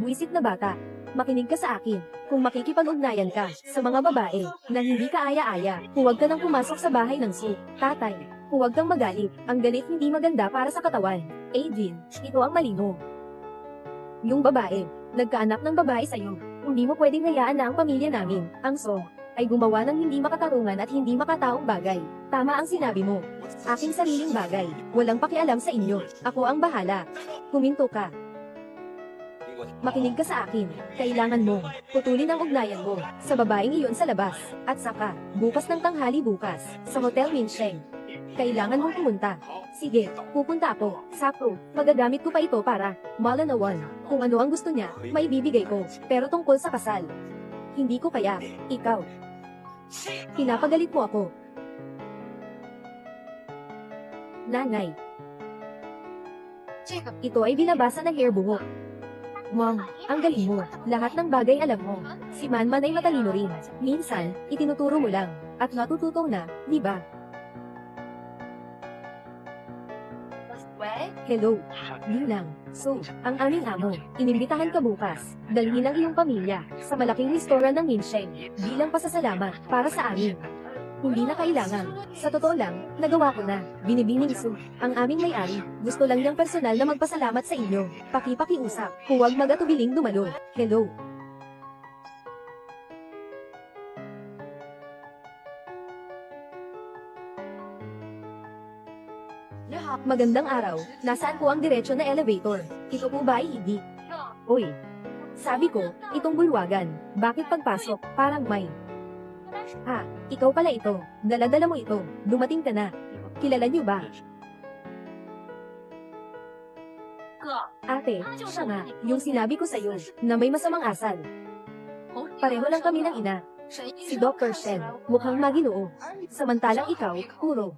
Buwisit na bata. Makinig ka sa akin. Kung makikipag-ugnayan ka sa mga babae na hindi ka aya-aya, huwag ka nang pumasok sa bahay ng Su. Tatay, huwag kang magalit. Ang galit hindi maganda para sa katawan. Adrian, ito ang mali mo. Yung babae, nagkaanak ng babae sa'yo. Hindi mo pwedeng hayaan na ang pamilya namin, ang Song, ay gumawa ng hindi makatarungan at hindi makataong bagay. Tama ang sinabi mo. Aking sariling bagay. Walang pakialam sa inyo. Ako ang bahala. Huminto ka. Makinig ka sa akin. Kailangan mo putulin ang ugnayan mo sa babaeng iyon sa labas. At saka, bukas ng tanghali bukas, sa Hotel Minsheng. Kailangan mong pumunta. Sige, pupunta ako. Sakto, magagamit ko pa ito para malanawan. Kung ano ang gusto niya, may bibigay ko. Pero tungkol sa kasal, hindi ko kaya. Ikaw. Pinapagalit mo ako. Nanay. Ito ay binabasa ng hair buhok. Mom, ang galing mo. Lahat ng bagay alam mo. Si Manman ay matalino rin. Minsan, itinuturo mo lang. At natututong na, di ba? Hello. Linang. So, ang aming amo, inimbitahan ka bukas. Dalhin ang iyong pamilya sa malaking restoran ng Minsheng bilang pasasalamat para sa amin. Hindi na kailangan. Sa totoo lang, nagawa ko na. Binibining Su, ang aming may-ari. Gusto lang niyang personal na magpasalamat sa inyo. Pakipakiusap. Huwag mag-atubiling dumalo. Hello. Magandang araw, nasaan po ang diretsyo na elevator? Ito po ba ay hindi? Uy, sabi ko, itong bulwagan, bakit pagpasok, parang may... ikaw pala ito, dala-dala mo ito, dumating ka na. Kilala niyo ba? Ate, siya nga, yung sinabi ko sa'yo, na may masamang asal. Pareho lang kami ng ina. Si Dr. Shen, mukhang maginoo. Samantalang ikaw, puro.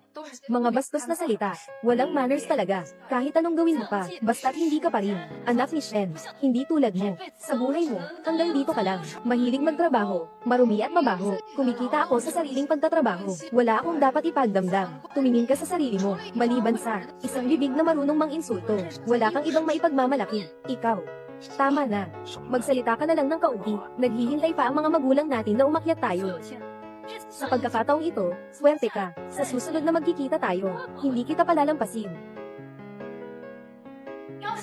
Mga bastos na salita, walang manners talaga. Kahit anong gawin mo pa, basta't hindi ka pa rin. Anak ni Shen, hindi tulad mo. Sa buhay mo, hanggang dito ka lang. Mahilig magtrabaho, marumi at mabaho. Kumikita ako sa sariling pagtatrabaho. Wala akong dapat ipagdamdam. Tumingin ka sa sarili mo, maliban sa isang bibig na marunong mang-insulto. Wala kang ibang maipagmamalaki. Ikaw. Tama na. Magsalita ka na lang ng kaunti. Naghihintay pa ang mga magulang natin na umakyat tayo. Sa pagkakataong ito, swerte ka. Sa susunod na magkikita tayo, hindi kita palalampasin.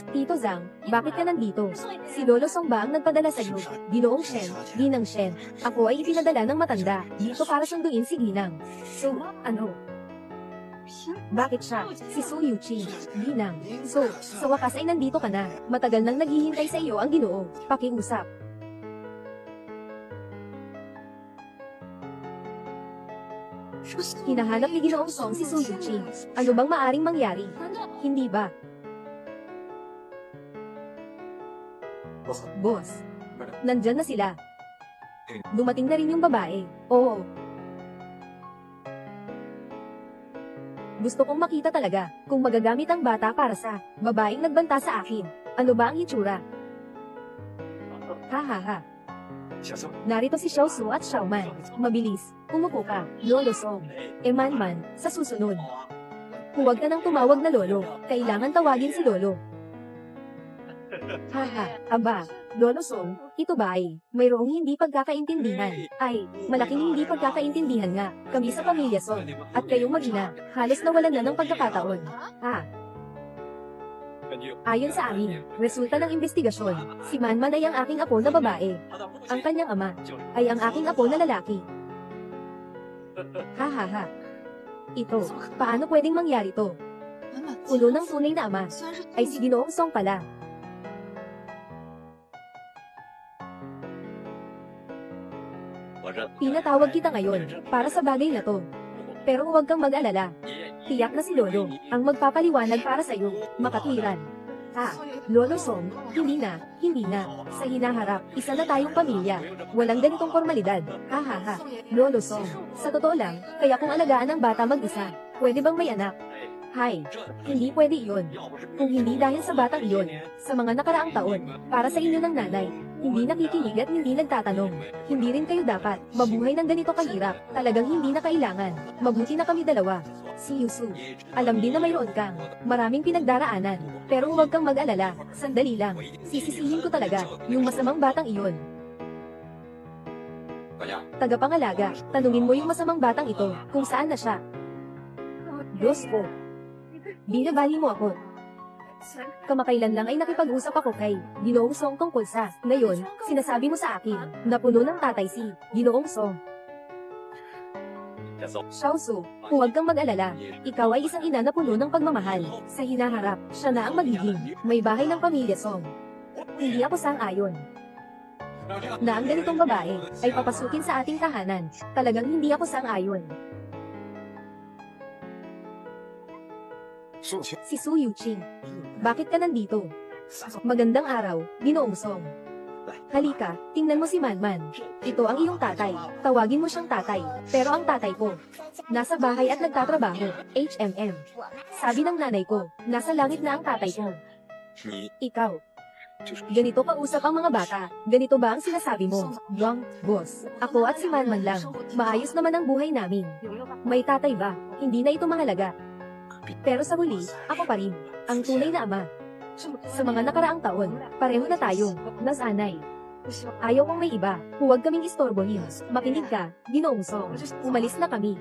Tito Zhang, bakit ka nandito? Si Lolo Song ba ang nagpadala sa'yo? Ginoong Shen, Ginang Shen. Ako ay ipinadala ng matanda, dito para sunduin si Ginang. So, ano? Bakit siya? Si Su Yuqing, Ginang. So, sa wakas ay nandito ka na. Matagal nang naghihintay sa iyo ang Ginoo. Pakiusap. Hinahanap ni Ginoong Song si Su Yuqing. Ano bang maaring mangyari? Hindi ba? Boss. Nandyan na sila. Dumating na rin yung babae. Oo. Gusto kong makita talaga kung magagamit ang bata para sa babaeng nagbanta sa akin. Ano ba ang itsura? Ha. Narito si Xiao Su at Xiao Man. Mabilis. Umupo ka, Lolo Song. Man, sa susunod. Huwag ka nang tumawag na Lolo. Kailangan tawagin si Lolo. Aba, Lolo Song, ito ba ay mayroong hindi pagkakaintindihan? Ay, malaking hindi pagkakaintindihan nga, kami sa pamilya Song. At kayong mag-ina, halos nawalan na ng pagkakataon. Ayon sa amin, resulta ng investigasyon, si Manman ay ang aking apo na babae. Ang kanyang ama, ay ang aking apo na lalaki. Ito, paano pwedeng mangyari to? Ulo ng tunay na ama, ay si Ginoong Song pala. Pinatawag kita ngayon, para sa bagay na to. Pero huwag kang mag-alala. Tiyak na si Lolo, ang magpapaliwanag para sa'yo, makatwiran. Lolo Song, hindi na. Sa hinaharap, isa na tayong pamilya. Walang ganitong formalidad. Lolo Song, sa totoo lang, kaya kung alagaan ang bata mag-isa, pwede bang may anak? Hindi pwede iyon. Kung hindi dahil sa batang iyon, sa mga nakaraang taon, para sa inyo ng nanay, hindi nakikinig at hindi nagtatanong. Hindi rin kayo dapat mabuhay ng ganito kahirap. Talagang hindi na kailangan. Mabuti na kami dalawa. Si Yusu. Alam din na mayroon kang maraming pinagdaraanan. Pero huwag kang mag-alala. Sandali lang. Sisisihin ko talaga yung masamang batang iyon. Tagapangalaga, tanungin mo yung masamang batang ito kung saan na siya. Diyos ko. Binabali mo ako. Kamakailan lang ay nakipag-usap ako kay Ginoong Song tungkol sa, ngayon, sinasabi mo sa akin, na puno ng tatay si Ginoong Song. Xiao Su, huwag kang mag-alala. Ikaw ay isang ina na puno ng pagmamahal. Sa hinaharap, siya na ang magiging may bahay ng pamilya Song. Hindi ako sang-ayon na ang ganitong babae ay papasukin sa ating tahanan. Talagang hindi ako sang-ayon. Si Su Yuqing, bakit ka nandito? Magandang araw, Ginoong Song. Halika, tingnan mo si Manman. Ito ang iyong tatay. Tawagin mo siyang tatay. Pero ang tatay ko, nasa bahay at nagtatrabaho. Sabi ng nanay ko, nasa langit na ang tatay ko. Ikaw. Ganito kausap ang mga bata. Ganito ba ang sinasabi mo? Wang, boss. Ako at si Manman lang. Maayos naman ang buhay namin. May tatay ba? Hindi na ito mahalaga. Pero sa huli, ako pa rin, ang tunay na ama. Sa mga nakaraang taon, pareho na tayo, nasanay. Ayaw kong may iba, huwag kaming istorbohin. Makinig ka, Ginoong Song. Umalis na kami.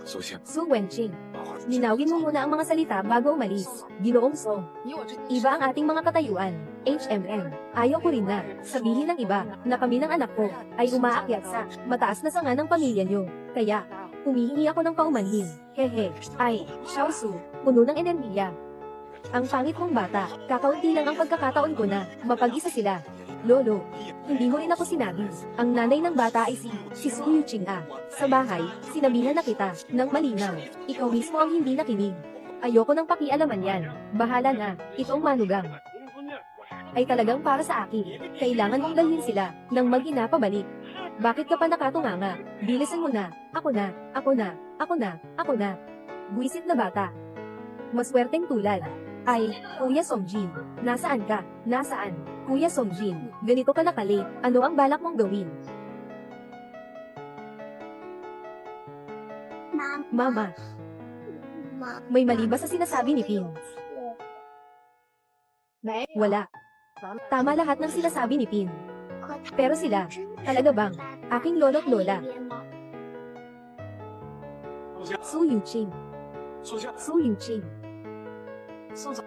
Su Wenqing, linawin mo muna ang mga salita bago umalis. Ginoong Song, iba ang ating mga katayuan. Ayaw ko rin na sabihin ng iba na kami ng anak ko ay umaakyat sa mataas na sanga ng pamilya nyo. Kaya, Humihingi ako ng paumanhin. Hehe. Ay, Xiaosu, puno ng enerhiya. Ang pangit mong bata, kakaunti lang ang pagkakataon ko na, mapag-isa sila. Lolo, hindi mo rin ako sinabi. Ang nanay ng bata ay si Su Yuqing ah. Sa bahay, sinabihan na kita, ng malinaw. Ikaw mismo ang hindi nakinig. Ayoko nang pakialaman yan. Bahala na, itong manugang. Ay talagang para sa akin. Kailangan mong dalhin sila, nang mag-ina pabalik. Bakit ka pa nakatunganga? Bilisan mo na, ako na, ako na, ako na, ako na. Buisit na bata. Maswerteng tulad. Ay, Kuya Songjin, nasaan ka? Nasaan? Kuya Songjin, ganito ka nakali, ano ang balak mong gawin? Mama, may mali ba sa sinasabi ni Pin? Wala. Tama lahat ng sinasabi ni Pin. Pero sila, talaga bang, aking lolo't lola? Su Yuqing. Su Yuqing.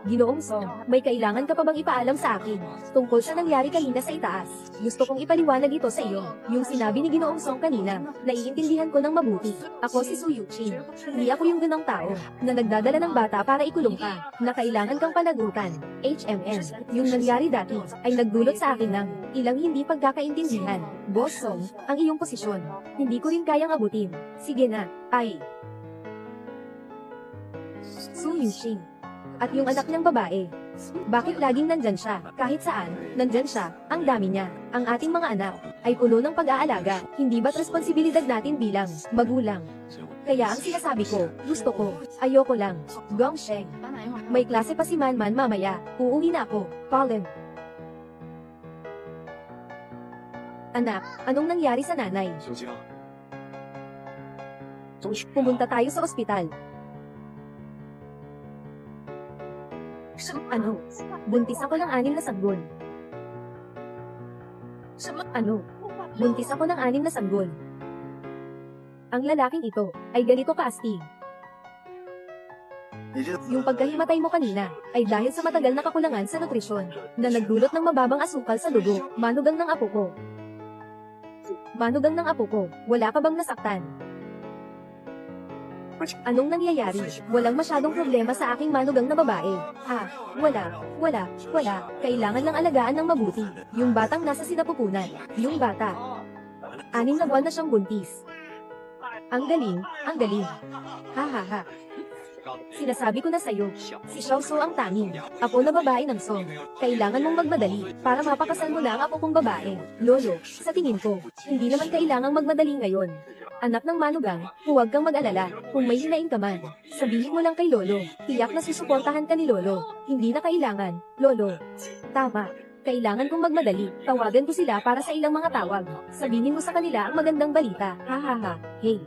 Ginoong Song, may kailangan ka pa bang ipaalam sa akin? Tungkol sa nangyari kanina sa itaas. Gusto kong ipaliwanag ito sa iyo. Yung sinabi ni Ginoong Song kanina, naiintindihan ko ng mabuti. Ako si Su Yuqing. Hindi ako yung ganong tao, na nagdadala ng bata para ikulong ka, na kailangan kang panagutan. HMN. Yung nangyari dati, ay nagdulot sa akin ng ilang hindi pagkakaintindihan. Boss Song, ang iyong posisyon. Hindi ko rin kayang abutin. Sige na, ay. Su Yuqing. At yung anak niyang babae. Bakit laging nandyan siya? Kahit saan, nandyan siya, ang dami niya. Ang ating mga anak, ay puno ng pag-aalaga. Hindi ba't responsibilidad natin bilang magulang? Kaya ang sinasabi ko, gusto ko, ayoko lang. Gong Sheng. May klase pa si Manman mamaya, uuwi na ako. Colin. Anak, anong nangyari sa nanay? Pumunta tayo sa ospital. Ano? Buntis ako ng 6 na sanggol. Ano? Buntis ako ng 6 na sanggol. Ang lalaking ito, ay ganito kaastig. Yung pagkahimatay mo kanina, ay dahil sa matagal na kakulangan sa nutrisyon, na nagdulot ng mababang asukal sa dugo, manugang ng apo ko. Manugang ng apo ko, wala ka bang nasaktan? Anong nangyayari? Walang masyadong problema sa aking manugang na babae. Wala. Kailangan lang alagaan ng mabuti. Yung batang nasa sinapupunan. Yung bata. 6 na buwan na siyang buntis. Ang galing. Ha. Sinasabi ko na sa'yo, si Xiaosu ang tanging apo na babae ng Song. Kailangan mong magmadali para mapakasal mo na ang apo kong babae. Lolo, sa tingin ko, hindi naman kailangang magmadali ngayon. Anak ng manugang, huwag kang mag-alala. Kung may hinaing ka man, sabihin mo lang kay Lolo. Tiyak na susuportahan ka ni Lolo. Hindi na kailangan, Lolo. Tama. Kailangan kong magmadali. Tawagan ko sila para sa ilang mga tawag. Sabihin mo sa kanila ang magandang balita. Ha. Hey.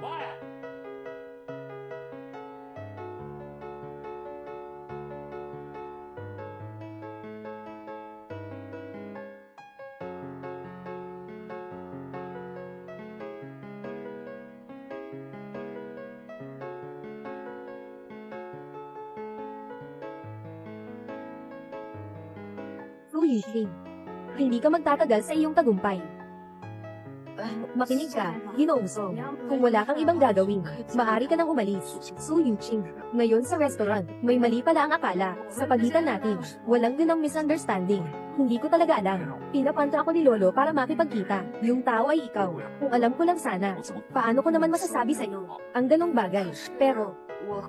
Su Yuqing. Hindi ka magtatagal sa iyong tagumpay. Makinig ka, Ginoong Song. Kung wala kang ibang gagawin, maaari ka nang umalis. Su Yuqing. Ngayon sa restaurant, may mali pala ang akala. Sa pagitan natin, walang ganang misunderstanding. Hindi ko talaga alam. Pinapanto ako ni Lolo para makipagkita. Yung tao ay ikaw. Kung alam ko lang sana, paano ko naman masasabi sa'yo? Ang ganong bagay. Pero,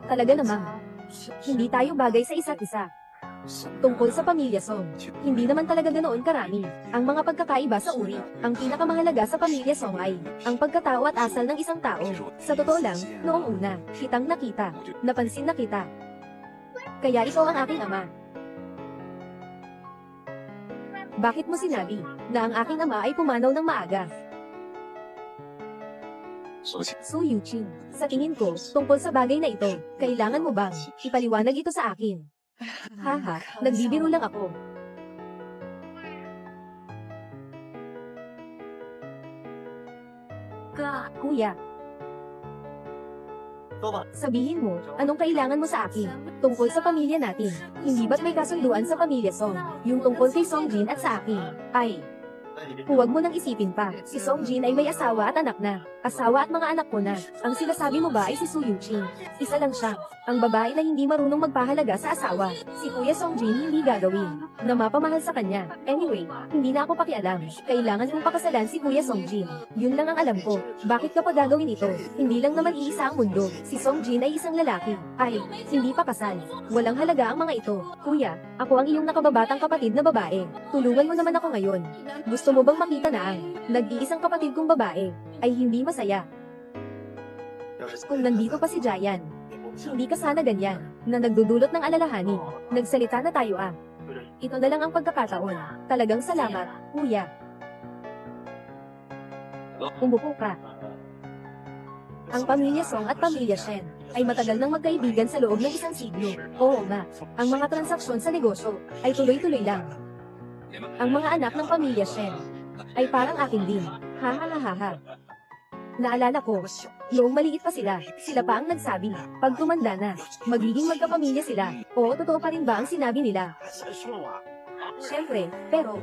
talaga namang, hindi tayo bagay sa isa't isa. Tungkol sa pamilya Song, hindi naman talaga ganoon karami. Ang mga pagkakaiba sa uri, ang pinakamahalaga sa pamilya Song ay ang pagkatao at asal ng isang tao. Sa totoo lang, noong una, kitang nakita, napansin na kita. Kaya ikaw ang aking ama. Bakit mo sinabi na ang aking ama ay pumanaw ng maaga? Su Yuqing, sa tingin ko, tungkol sa bagay na ito, kailangan mo bang ipaliwanag ito sa akin? Haha, nagbibiro lang ako. Kuya, sabihin mo, anong kailangan mo sa akin? Tungkol sa pamilya natin. Hindi ba't may kasunduan sa pamilya Song? Yung tungkol kay Songjin at sa akin. Ay, Huwag mo nang isipin pa. Si Song Jin ay may asawa at anak na. Asawa at mga anak ko na. Ang sinasabi mo ba ay si Su Yuqing? Isa lang siya. Ang babae na hindi marunong magpahalaga sa asawa. Si Kuya Song Jin hindi gagawin. Na mapamahal sa kanya. Anyway, hindi na ako pakialam. Kailangan kong pakasalan si Kuya Song Jin. Yun lang ang alam ko. Bakit ka pa gagawin ito? Hindi lang naman iisa ang mundo. Si Song Jin ay isang lalaki. Ay, hindi pa kasal. Walang halaga ang mga ito. Kuya, ako ang iyong nakababatang kapatid na babae. Tulungan mo naman ako ngayon. Gusto mo bang makita na ang nag-iisang kapatid kong babae ay hindi masaya? Kung nandito pa si Jayan, hindi ka sana ganyan, na nagdudulot ng alalahanin. Nagsalita na tayo ah. Ito na lang ang pagkakataon. Talagang salamat, kuya. Umupo ka. Ang pamilya Song at pamilya Shen ay matagal nang magkaibigan sa loob ng isang siglo. Oo nga, ang mga transaksyon sa negosyo ay tuloy-tuloy lang. Ang mga anak ng pamilya Shen ay parang akin din. Ha ha ha ha ha. Naalala ko, noong maliit pa sila pa ang nagsabi, pag tumanda na, magiging magkapamilya sila. Oo, totoo pa rin ba ang sinabi nila? Siyempre, pero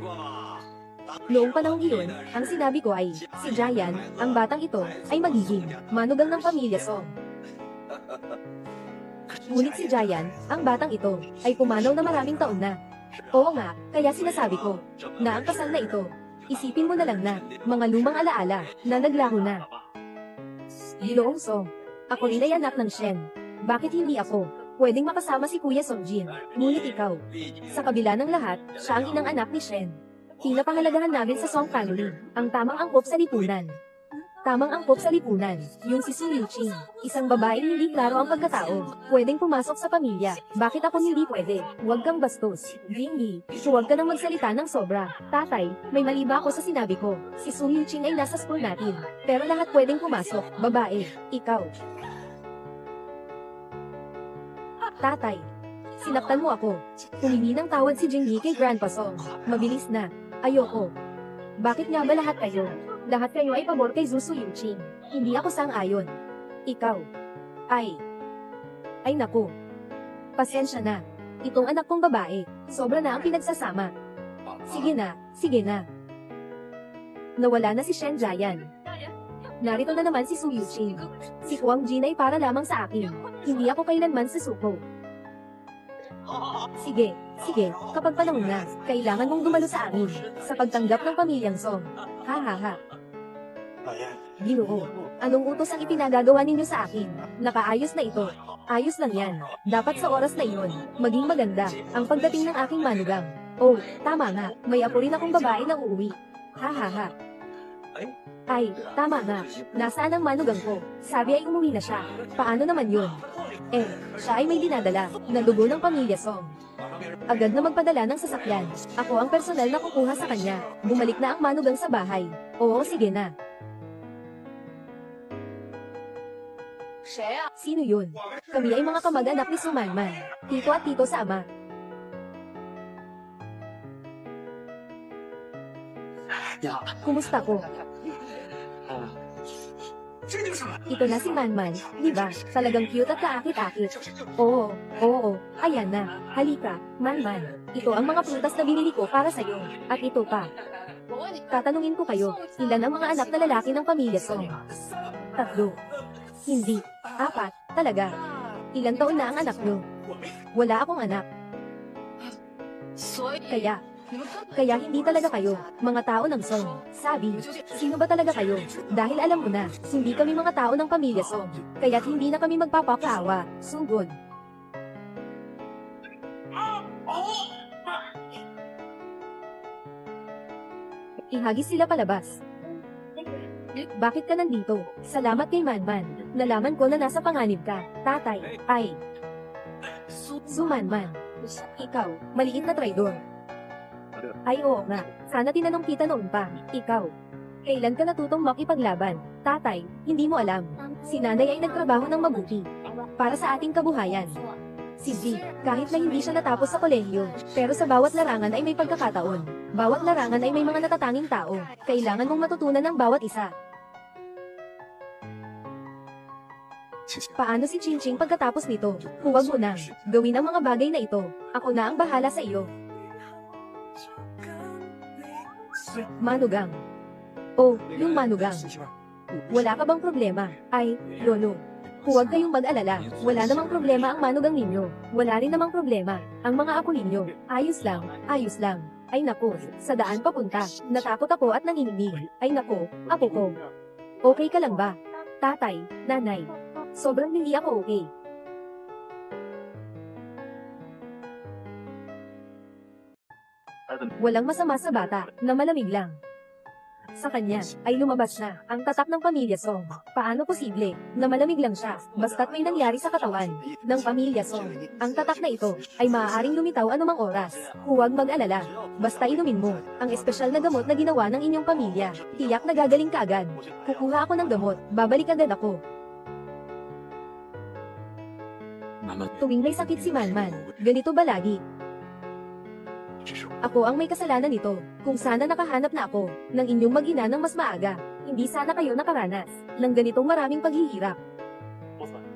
noong panahong iyon, ang sinabi ko ay, si Jayan, ang batang ito, ay magiging manugang ng pamilya Song. Ngunit si Jayan, ang batang ito, ay pumanaw na maraming taon na. Oo nga, kaya sinasabi ko, na ang kasal na ito, isipin mo na lang na, mga lumang alaala, na naglaho na. Ginoong Song, ako rin ay anak ng Shen. Bakit hindi ako? Pwedeng makasama si Kuya Song Jin, ngunit ikaw. Sa kabila ng lahat, siya ang inang anak ni Shen. Pinapahalagahan namin sa Song family, ang tamang angkop sa lipunan. Tamang angkop sa lipunan, yung si Su Yuqing, isang babaeng hindi klaro ang pagkatao. Pwedeng pumasok sa pamilya, bakit ako hindi pwede? Huwag kang bastos, Gingy, huwag ka nang magsalita ng sobra. Tatay, may mali ba ako sa sinabi ko? Si Su Yuqing ay nasa school natin, pero lahat pwedeng pumasok, babae, ikaw. Tatay, sinaktan mo ako. Humingi ng tawad si Gingy kay Grandpa Song. Mabilis na, ayoko. Bakit nga ba lahat kayo? Lahat kayo ay pabor kay Su Yuqing. Hindi ako sang-ayon. Ikaw. Ay naku. Pasensya na. Itong anak kong babae, sobra na ang pinagsasama. Sige na. Nawala na si Shen Jayan. Narito na naman si Su Yuqing. Si Huang Jin ay para lamang sa akin. Hindi ako kailanman susuko. Sige, kapag panahon na, kailangan mong dumalo sa amin, sa pagtanggap ng pamilyang Song. Ha ha ha. Ginoo, anong utos ang ipinagagawa ninyo sa akin? Nakaayos na ito. Ayos lang yan. Dapat sa oras na iyon, maging maganda, ang pagdating ng aking manugang. Oh, tama nga, may apo rin akong babae na uuwi. Ha ha ha. Ay, tama nga. Nasaan ang manugang ko? Sabi ay umuwi na siya. Paano naman yun? Siya ay may dinadala, na dugo ng pamilya Song. Agad na magpadala ng sasakyan. Ako ang personal na kukuha sa kanya. Bumalik na ang manugang sa bahay. Oo, sige na. Sino yun? Kami ay mga kamag-anak ni Sumanman. Tito at tito sa ama. Kumusta ko? Ito na si Manman, di ba? Talagang cute at kaakit-akit. Oo, ayan na. Halika, Manman. Ito ang mga prutas na binili ko para sa'yo. At ito pa. Tatanungin ko kayo, ilan ang mga anak na lalaki ng pamilya Song? 3. Hindi. 4. Talaga. Ilang taon na ang anak nyo? Wala akong anak. Kaya hindi talaga kayo, mga tao ng Song. Sabi, sino ba talaga kayo? Dahil alam mo na, hindi kami mga tao ng pamilya Song. Kaya't hindi na kami magpapakaawa. Sugod. Ihagis sila palabas. Bakit ka nandito? Salamat kay Manman. Nalaman ko na nasa panganib ka. Tatay, ay. Sumanman. Ikaw, maliit na traidor. Ay oo nga, sana tinanong kita noon pa. Ikaw, kailan ka natutong makipaglaban? Tatay, hindi mo alam. Si nanay ay nagtrabaho ng mabuti para sa ating kabuhayan. Si G, kahit na hindi siya natapos sa kolehiyo, pero sa bawat larangan ay may pagkakataon. Bawat larangan ay may mga natatanging tao. Kailangan mong matutunan ng bawat isa. Paano si Ching pagkatapos nito? Huwag mo na. Gawin ang mga bagay na ito. Ako na ang bahala sa iyo. Manugang. Oh, yung manugang. Wala ka bang problema? Ay, lolo. Huwag kayong mag-alala. Wala namang problema ang manugang ninyo. Wala rin namang problema ang mga apo ninyo. Ayos lang, ayos lang. Ay nako, sa daan papunta. Natakot ako at nanginginig. Ay nako, apo ko. Okay ka lang ba? Tatay, nanay. Sobrang hindi ako okay. Walang masama sa bata, na malamig lang. Sa kanya, ay lumabas na, ang tatak ng Pamilya Song. Paano posible, na malamig lang siya, basta't may nangyari sa katawan, ng Pamilya Song. Ang tatak na ito, ay maaaring lumitaw anumang oras. Huwag mag-alala, basta inumin mo, ang espesyal na gamot na ginawa ng inyong pamilya. Tiyak na gagaling ka agad. Kukuha ako ng gamot, babalik agad ako. Tuwing may sakit si Manman, ganito ba lagi? Ako ang may kasalanan nito, kung sana nakahanap na ako, ng inyong mag-ina ng mas maaga, hindi sana kayo nakaranas, ng ganitong maraming paghihirap.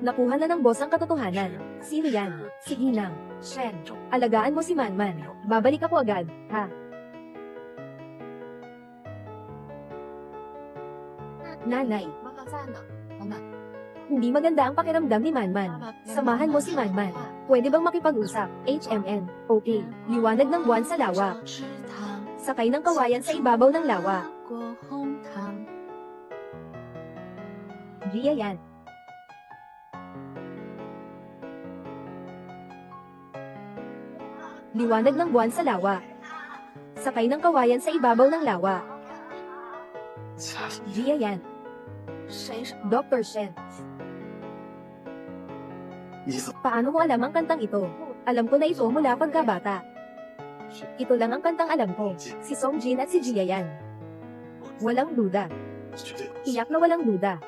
Nakuha na ng boss ang katotohanan. Sino yan? Si Ginang. Shen. Alagaan mo si Manman. Babalik ako agad, ha? Nanay. Hindi maganda ang pakiramdam ni Manman. Samahan mo si Manman. Pwede bang makipag-usap? HMN. Okay. Liwanag ng buwan sa lawa. Sakay ng kawayan sa ibabaw ng lawa. Gia yan. Liwanag ng buwan sa lawa. Sakay ng kawayan sa ibabaw ng lawa. Gia yan. Dr. Shen. Paano mo alam ang kantang ito? Alam ko na ito mula pagkabata. Ito lang ang kantang alam ko. Si Songjin at si Gia yan. Walang duda. Tiyak na walang duda.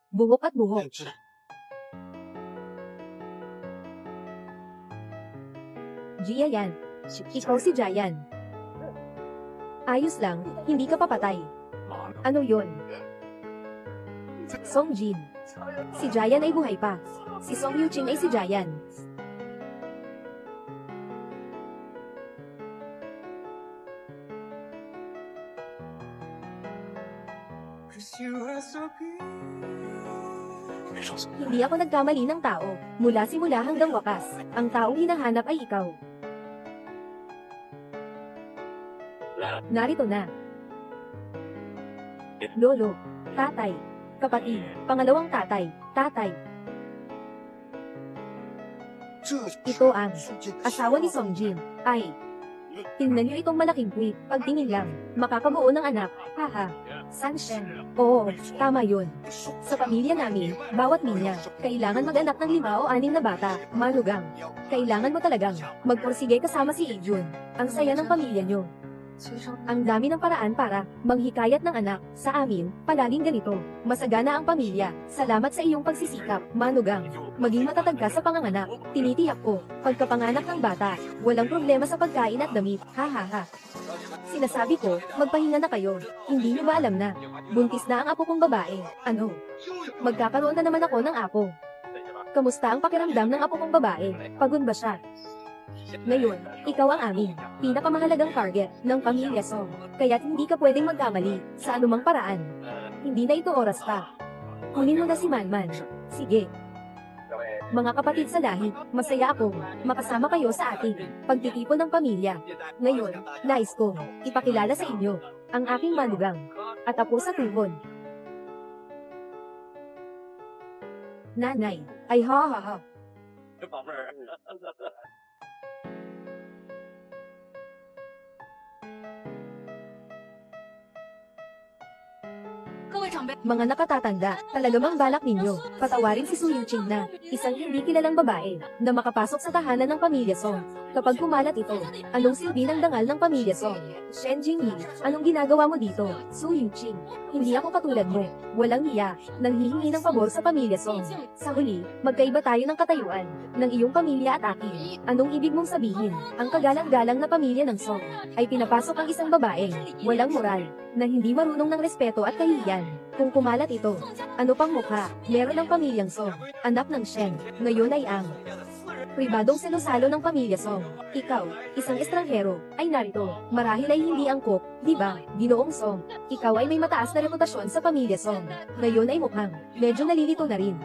Buhok at buhok. Gia yan. Ikaw si Jayan. Ayos lang, hindi ka papatay. Ano yon? Songjin. Si Jayan ay buhay pa. Si Song Yuching ay si Jayan. Hindi ako nagkamali ng tao. Mula simula hanggang wakas, ang taong hinahanap ay ikaw. Narito na. Lolo, tatay, kapatid, pangalawang tatay, tatay. Ito ang asawa ni Songjin. Ay, tingnan niyo itong malaking puwit. Pagtingin lang, makakabuo ng anak. Haha. Sanshen. Oo, tama yun. Sa pamilya namin, bawat linya, kailangan mag-anak ng 5 o 6 na bata. Manugang. Kailangan mo talagang magpursige kasama si Ijun. Ang saya ng pamilya niyo. Ang dami ng paraan para manghikayat ng anak. Sa amin, palaging ganito. Masagana ang pamilya. Salamat sa iyong pagsisikap, Manugang. Maging matatag ka sa panganganak. Tinitiyak ko, pagkapanganak ng bata, walang problema sa pagkain at damit. Ha ha ha. Sinasabi ko, magpahinga na kayo. Hindi niyo ba alam na? Buntis na ang apo kong babae. Ano? Magkakaroon na naman ako ng apo. Kamusta ang pakiramdam ng apo kong babae? Pagod ba siya? Ngayon, ikaw ang amin, pinakamahalagang target ng Pamilya Song. Kaya't hindi ka pwedeng magkamali sa anumang paraan. Hindi na ito oras pa. Kunin mo na si Manman. Sige. Mga kapatid sa lahi, masaya akong makasama kayo sa ating pagtitipon ng pamilya. Ngayon, nais kong ipakilala sa inyo ang aking manugang at apo sa tuhod. Nanay, ay ha ha ha. Mga nakatatanda, talaga bang balak ninyo, patawarin si Su Yuching na, isang hindi kilalang babae, na makapasok sa tahanan ng Pamilya Song. Kapag kumalat ito, anong silbi ng dangal ng Pamilya Song? Shen Jingyi, anong ginagawa mo dito? Su Yuching, hindi ako katulad mo, walang hiya, nang hihingi ng pabor sa Pamilya Song. Sa huli, magkaiba tayo ng katayuan, ng iyong pamilya at akin. Anong ibig mong sabihin? Ang kagalang-galang na pamilya ng Song, ay pinapasok ang isang babaeng, walang moral, na hindi marunong ng respeto at kahihiyan. Kung kumalat ito, ano pang mukha, meron ng pamilyang Song, anak ng Shen, ngayon ay ang Pribadong selusalo ng pamilya Song. Ikaw, isang estranghero, ay narito. Marahil ay hindi angkop, di ba, Ginoong Song? Ikaw ay may mataas na reputasyon sa pamilya Song. Ngayon ay mukhang, medyo nalilito na rin.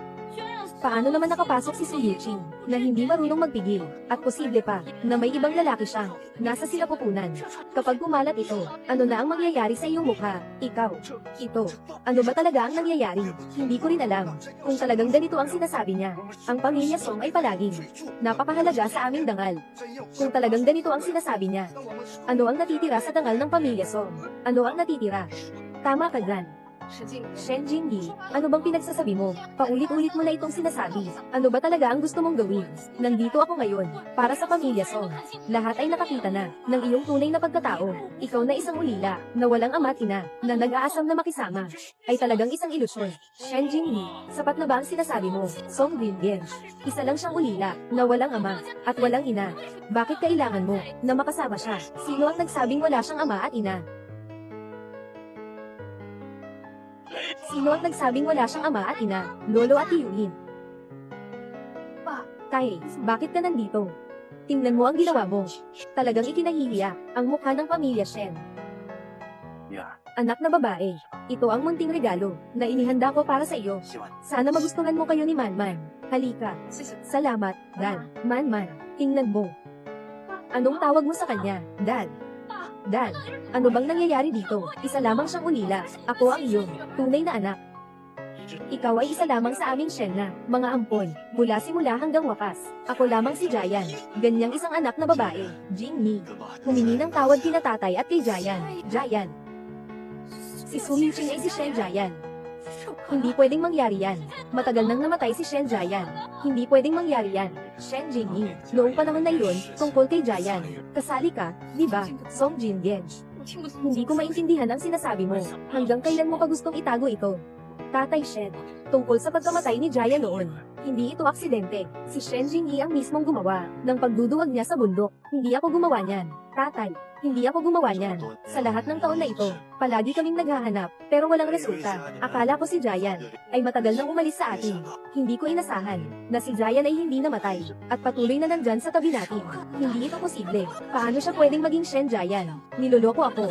Paano naman nakapasok si Su Yuqing, na hindi marunong magpigil, at posible pa, na may ibang lalaki siyang, nasa sinapupunan. Kapag kumalat ito, ano na ang mangyayari sa iyong mukha? Ikaw, ito, ano ba talaga ang nangyayari? Hindi ko rin alam, kung talagang ganito ang sinasabi niya. Ang pamilya Song ay palaging, napakahalaga sa aming dangal. Kung talagang ganito ang sinasabi niya, ano ang natitira sa dangal ng pamilya Song? Ano ang natitira? Tama ka dyan. Shen Jingyi, ano bang pinagsasabi mo? Paulit-ulit mo na itong sinasabi. Ano ba talaga ang gusto mong gawin? Nandito ako ngayon, para sa pamilya Song. Lahat ay nakakita na, ng iyong tunay na pagkatao. Ikaw na isang ulila, na walang ama at ina, na nag-aasam na makisama. Ay talagang isang ilusyon. Shen Jingyi, sapat na ba ang sinasabi mo? Song Ringen. Isa lang siyang ulila, na walang ama, at walang ina. Bakit kailangan mo, na makasama siya? Sino ang nagsabing wala siyang ama at ina? Sino ang nagsabing wala siyang ama at ina, lolo at tiyuhin? Tay, bakit ka nandito? Tingnan mo ang ginawa mo. Talagang ikinahihiya ang mukha ng pamilya Shen. Anak na babae, ito ang munting regalo na inihanda ko para sa iyo. Sana magustuhan mo kayo ni Manman. Halika. Salamat, Dad. Manman, tingnan mo. Anong tawag mo sa kanya, Dad? Dad, ano bang nangyayari dito? Isa lamang siyang ulila. Ako ang iyong tunay na anak. Ikaw ay isa lamang sa aming Shen na, mga ampon, mula simula hanggang wakas. Ako lamang si Jayan, ganyang isang anak na babae, Jingyi. Humingi ng tawad kina tatay at kay Jayan. Jayan. Si Su Yuqing ay si Shen Jayan. Hindi pwedeng mangyari yan. Matagal nang namatay si Shen Jayan. Hindi pwedeng mangyari yan. Shen Jingyi. Noong panahon na iyon, tungkol kay Jayan. Kasali ka, di ba, Song Jingyen? Hindi ko maintindihan ang sinasabi mo. Hanggang kailan mo pa gustong itago ito? Tatay Shen, tungkol sa pagkamatay ni Jayan noon. Hindi ito aksidente. Si Shen Jingyi ang mismong gumawa ng pagduduwag niya sa bundok. Hindi ako gumawa niyan. Tatay, hindi ako gumawa niyan. Sa lahat ng taon na ito, palagi kaming naghahanap, pero walang resulta. Akala ko si Jayan ay matagal nang umalis sa atin. Hindi ko inasahan na si Jayan ay hindi namatay at patuloy na nandyan sa tabi natin. Hindi ito posible. Paano siya pwedeng maging Shen Jayan? Niloloko ako.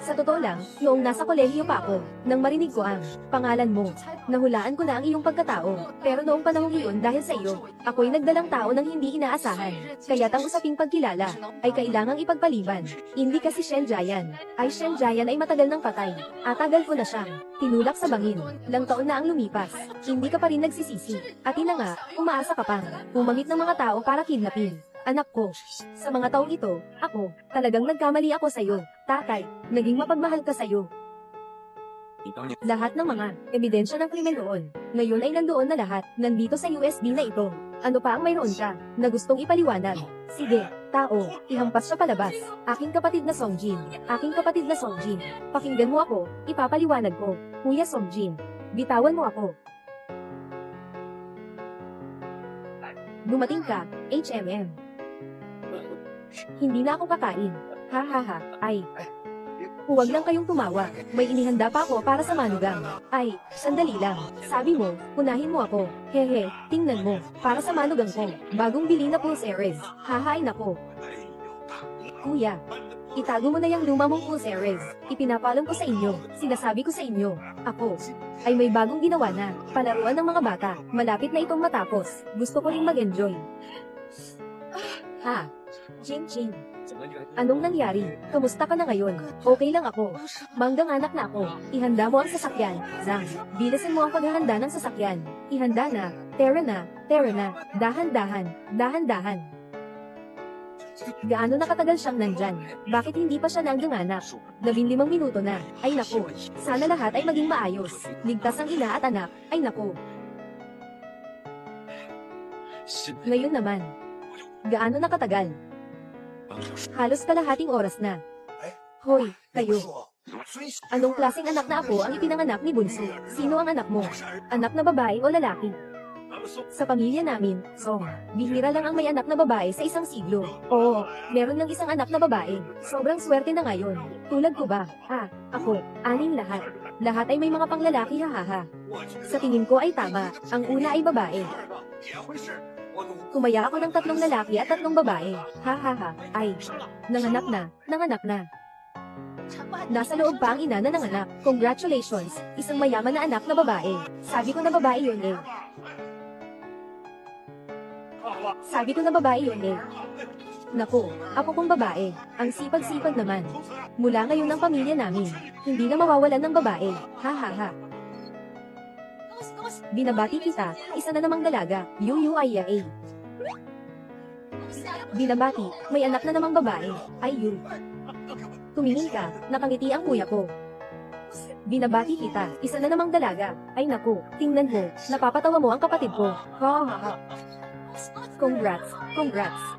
Sa totoo lang, noong nasa kolehiyo pa ako, nang marinig ko ang pangalan mo, nahulaan ko na ang iyong pagkatao. Pero noong panahong iyon dahil sa iyo, ako'y nagdalang tao ng hindi inaasahan. Kaya't ang usaping pagkilala ay kailangang ipagpaliban. Hindi kasi Shen Jayan. Ay Shen Jayan ay matagal nang patay. At tagal ko na siyang tinulak sa bangin. Lang taon na ang lumipas. Hindi ka pa rin nagsisisi. At ina nga, umaasa ka pang umamit ng mga tao para kidnapin. Anak ko, sa mga taong ito, ako, talagang nagkamali ako sa iyo. Tatay, naging mapagmahal ka sa iyo. Lahat ng mga ebidensya ng krimen noon, ngayon ay nandoon na lahat, nandito sa USB na ito. Ano pa ang mayroon ka, na gustong ipaliwanag? Sige, tao, ihampas siya palabas. Aking kapatid na Songjin, aking kapatid na Songjin. Pakinggan mo ako, ipapaliwanag ko. Kuya Songjin, bitawan mo ako. Dumating ka, HMM. Hindi na ako kakain. Ha ha ha, ay. Huwag lang kayong tumawa. May inihanda pa ako para sa manugang. Ay, sandali lang. Sabi mo, unahin mo ako. Hehe, tingnan mo. Para sa manugang ko. Bagong bili na pulse Ares. Hahain ako. Kuya, itago mo na yung luma mong pulse Ares. Ipinapalam ko sa inyo. Sinasabi ko sa inyo. Ako, ay may bagong ginawa na. Palaruan ng mga bata. Malapit na itong matapos. Gusto ko ring mag-enjoy. Ha? Ching Ching. Anong nangyari? Kamusta ka na ngayon? Okay lang ako. Manggang anak na ako. Ihanda mo ang sasakyan. Zhang, bilisan mo ang paghahanda ng sasakyan. Ihanda na. Tara na. Tara na. Dahan-dahan. Dahan-dahan. Gaano nakatagal siyang nandyan? Bakit hindi pa siya nangganganak? 15 minuto na. Ay naku. Sana lahat ay maging maayos. Ligtas ang ina at anak. Ay naku. Ngayon naman. Gaano nakatagal? Halos kalahating oras na. Hoy, kayo. Anong klaseng anak na ako ang ipinanganak ni Bunso? Sino ang anak mo? Anak na babae o lalaki? Sa pamilya namin, Song, bihira lang ang may anak na babae sa isang siglo. Oo, meron ng isang anak na babae. Sobrang swerte na ngayon. Tulad ko ba? Ako, aning lahat. Lahat ay may mga panglalaki hahaha. Sa tingin ko ay tama. Ang una ay babae. Kumaya ako ng 3 lalaki at 3 babae. Ha ha ha. Ay. Nanganak na. Nasa loob pa ang ina na nanganak. Congratulations, isang mayaman na anak na babae. Sabi ko na babae yun eh. Naku, ako kong babae. Ang sipag-sipag naman. Mula ngayon ang pamilya namin. Hindi na mawawalan ng babae. Ha ha ha. Binabati kita, isa na namang dalaga. UUIA. Binabati, may anak na namang babae. Ay yun. Tumingin ka, nakangiti ang kuya ko. Binabati kita, isa na namang dalaga. Ay naku, tingnan mo, napapatawa mo ang kapatid ko. Ha ha ha. Congrats.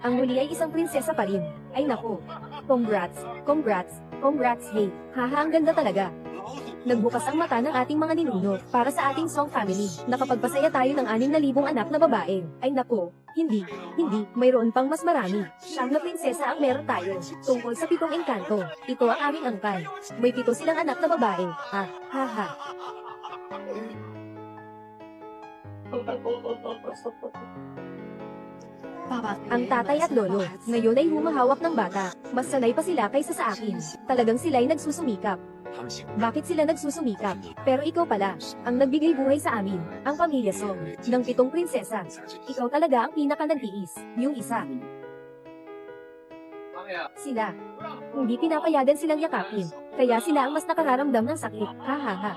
Ang huli ay isang prinsesa pa rin. Ay naku. Congrats. Hey, haha ang ganda talaga. Nagbukas ang mata ng ating mga ninuno para sa ating Song family. Nakapagpasaya tayo ng 6,000 anak na babae. Ay naku, hindi, mayroon pang mas marami. Siyam na prinsesa ang meron tayo. Tungkol sa 7 engkanto, ito ang aming angkan. May 7 silang anak na babae. Ah, haha. Ang tatay at lolo, ngayon ay humahawak ng bata. Mas sanay pa sila kaysa sa akin. Talagang sila'y nagsusumikap. Bakit sila nagsusumikap? Pero ikaw pala, ang nagbigay buhay sa amin, ang pamilya Song, ng 7 prinsesa. Ikaw talaga ang pinaka-nagtiis, yung isa. Sila, hindi pinapayagan silang yakapin, kaya sila ang mas nakararamdam ng sakit. Ha ha ha.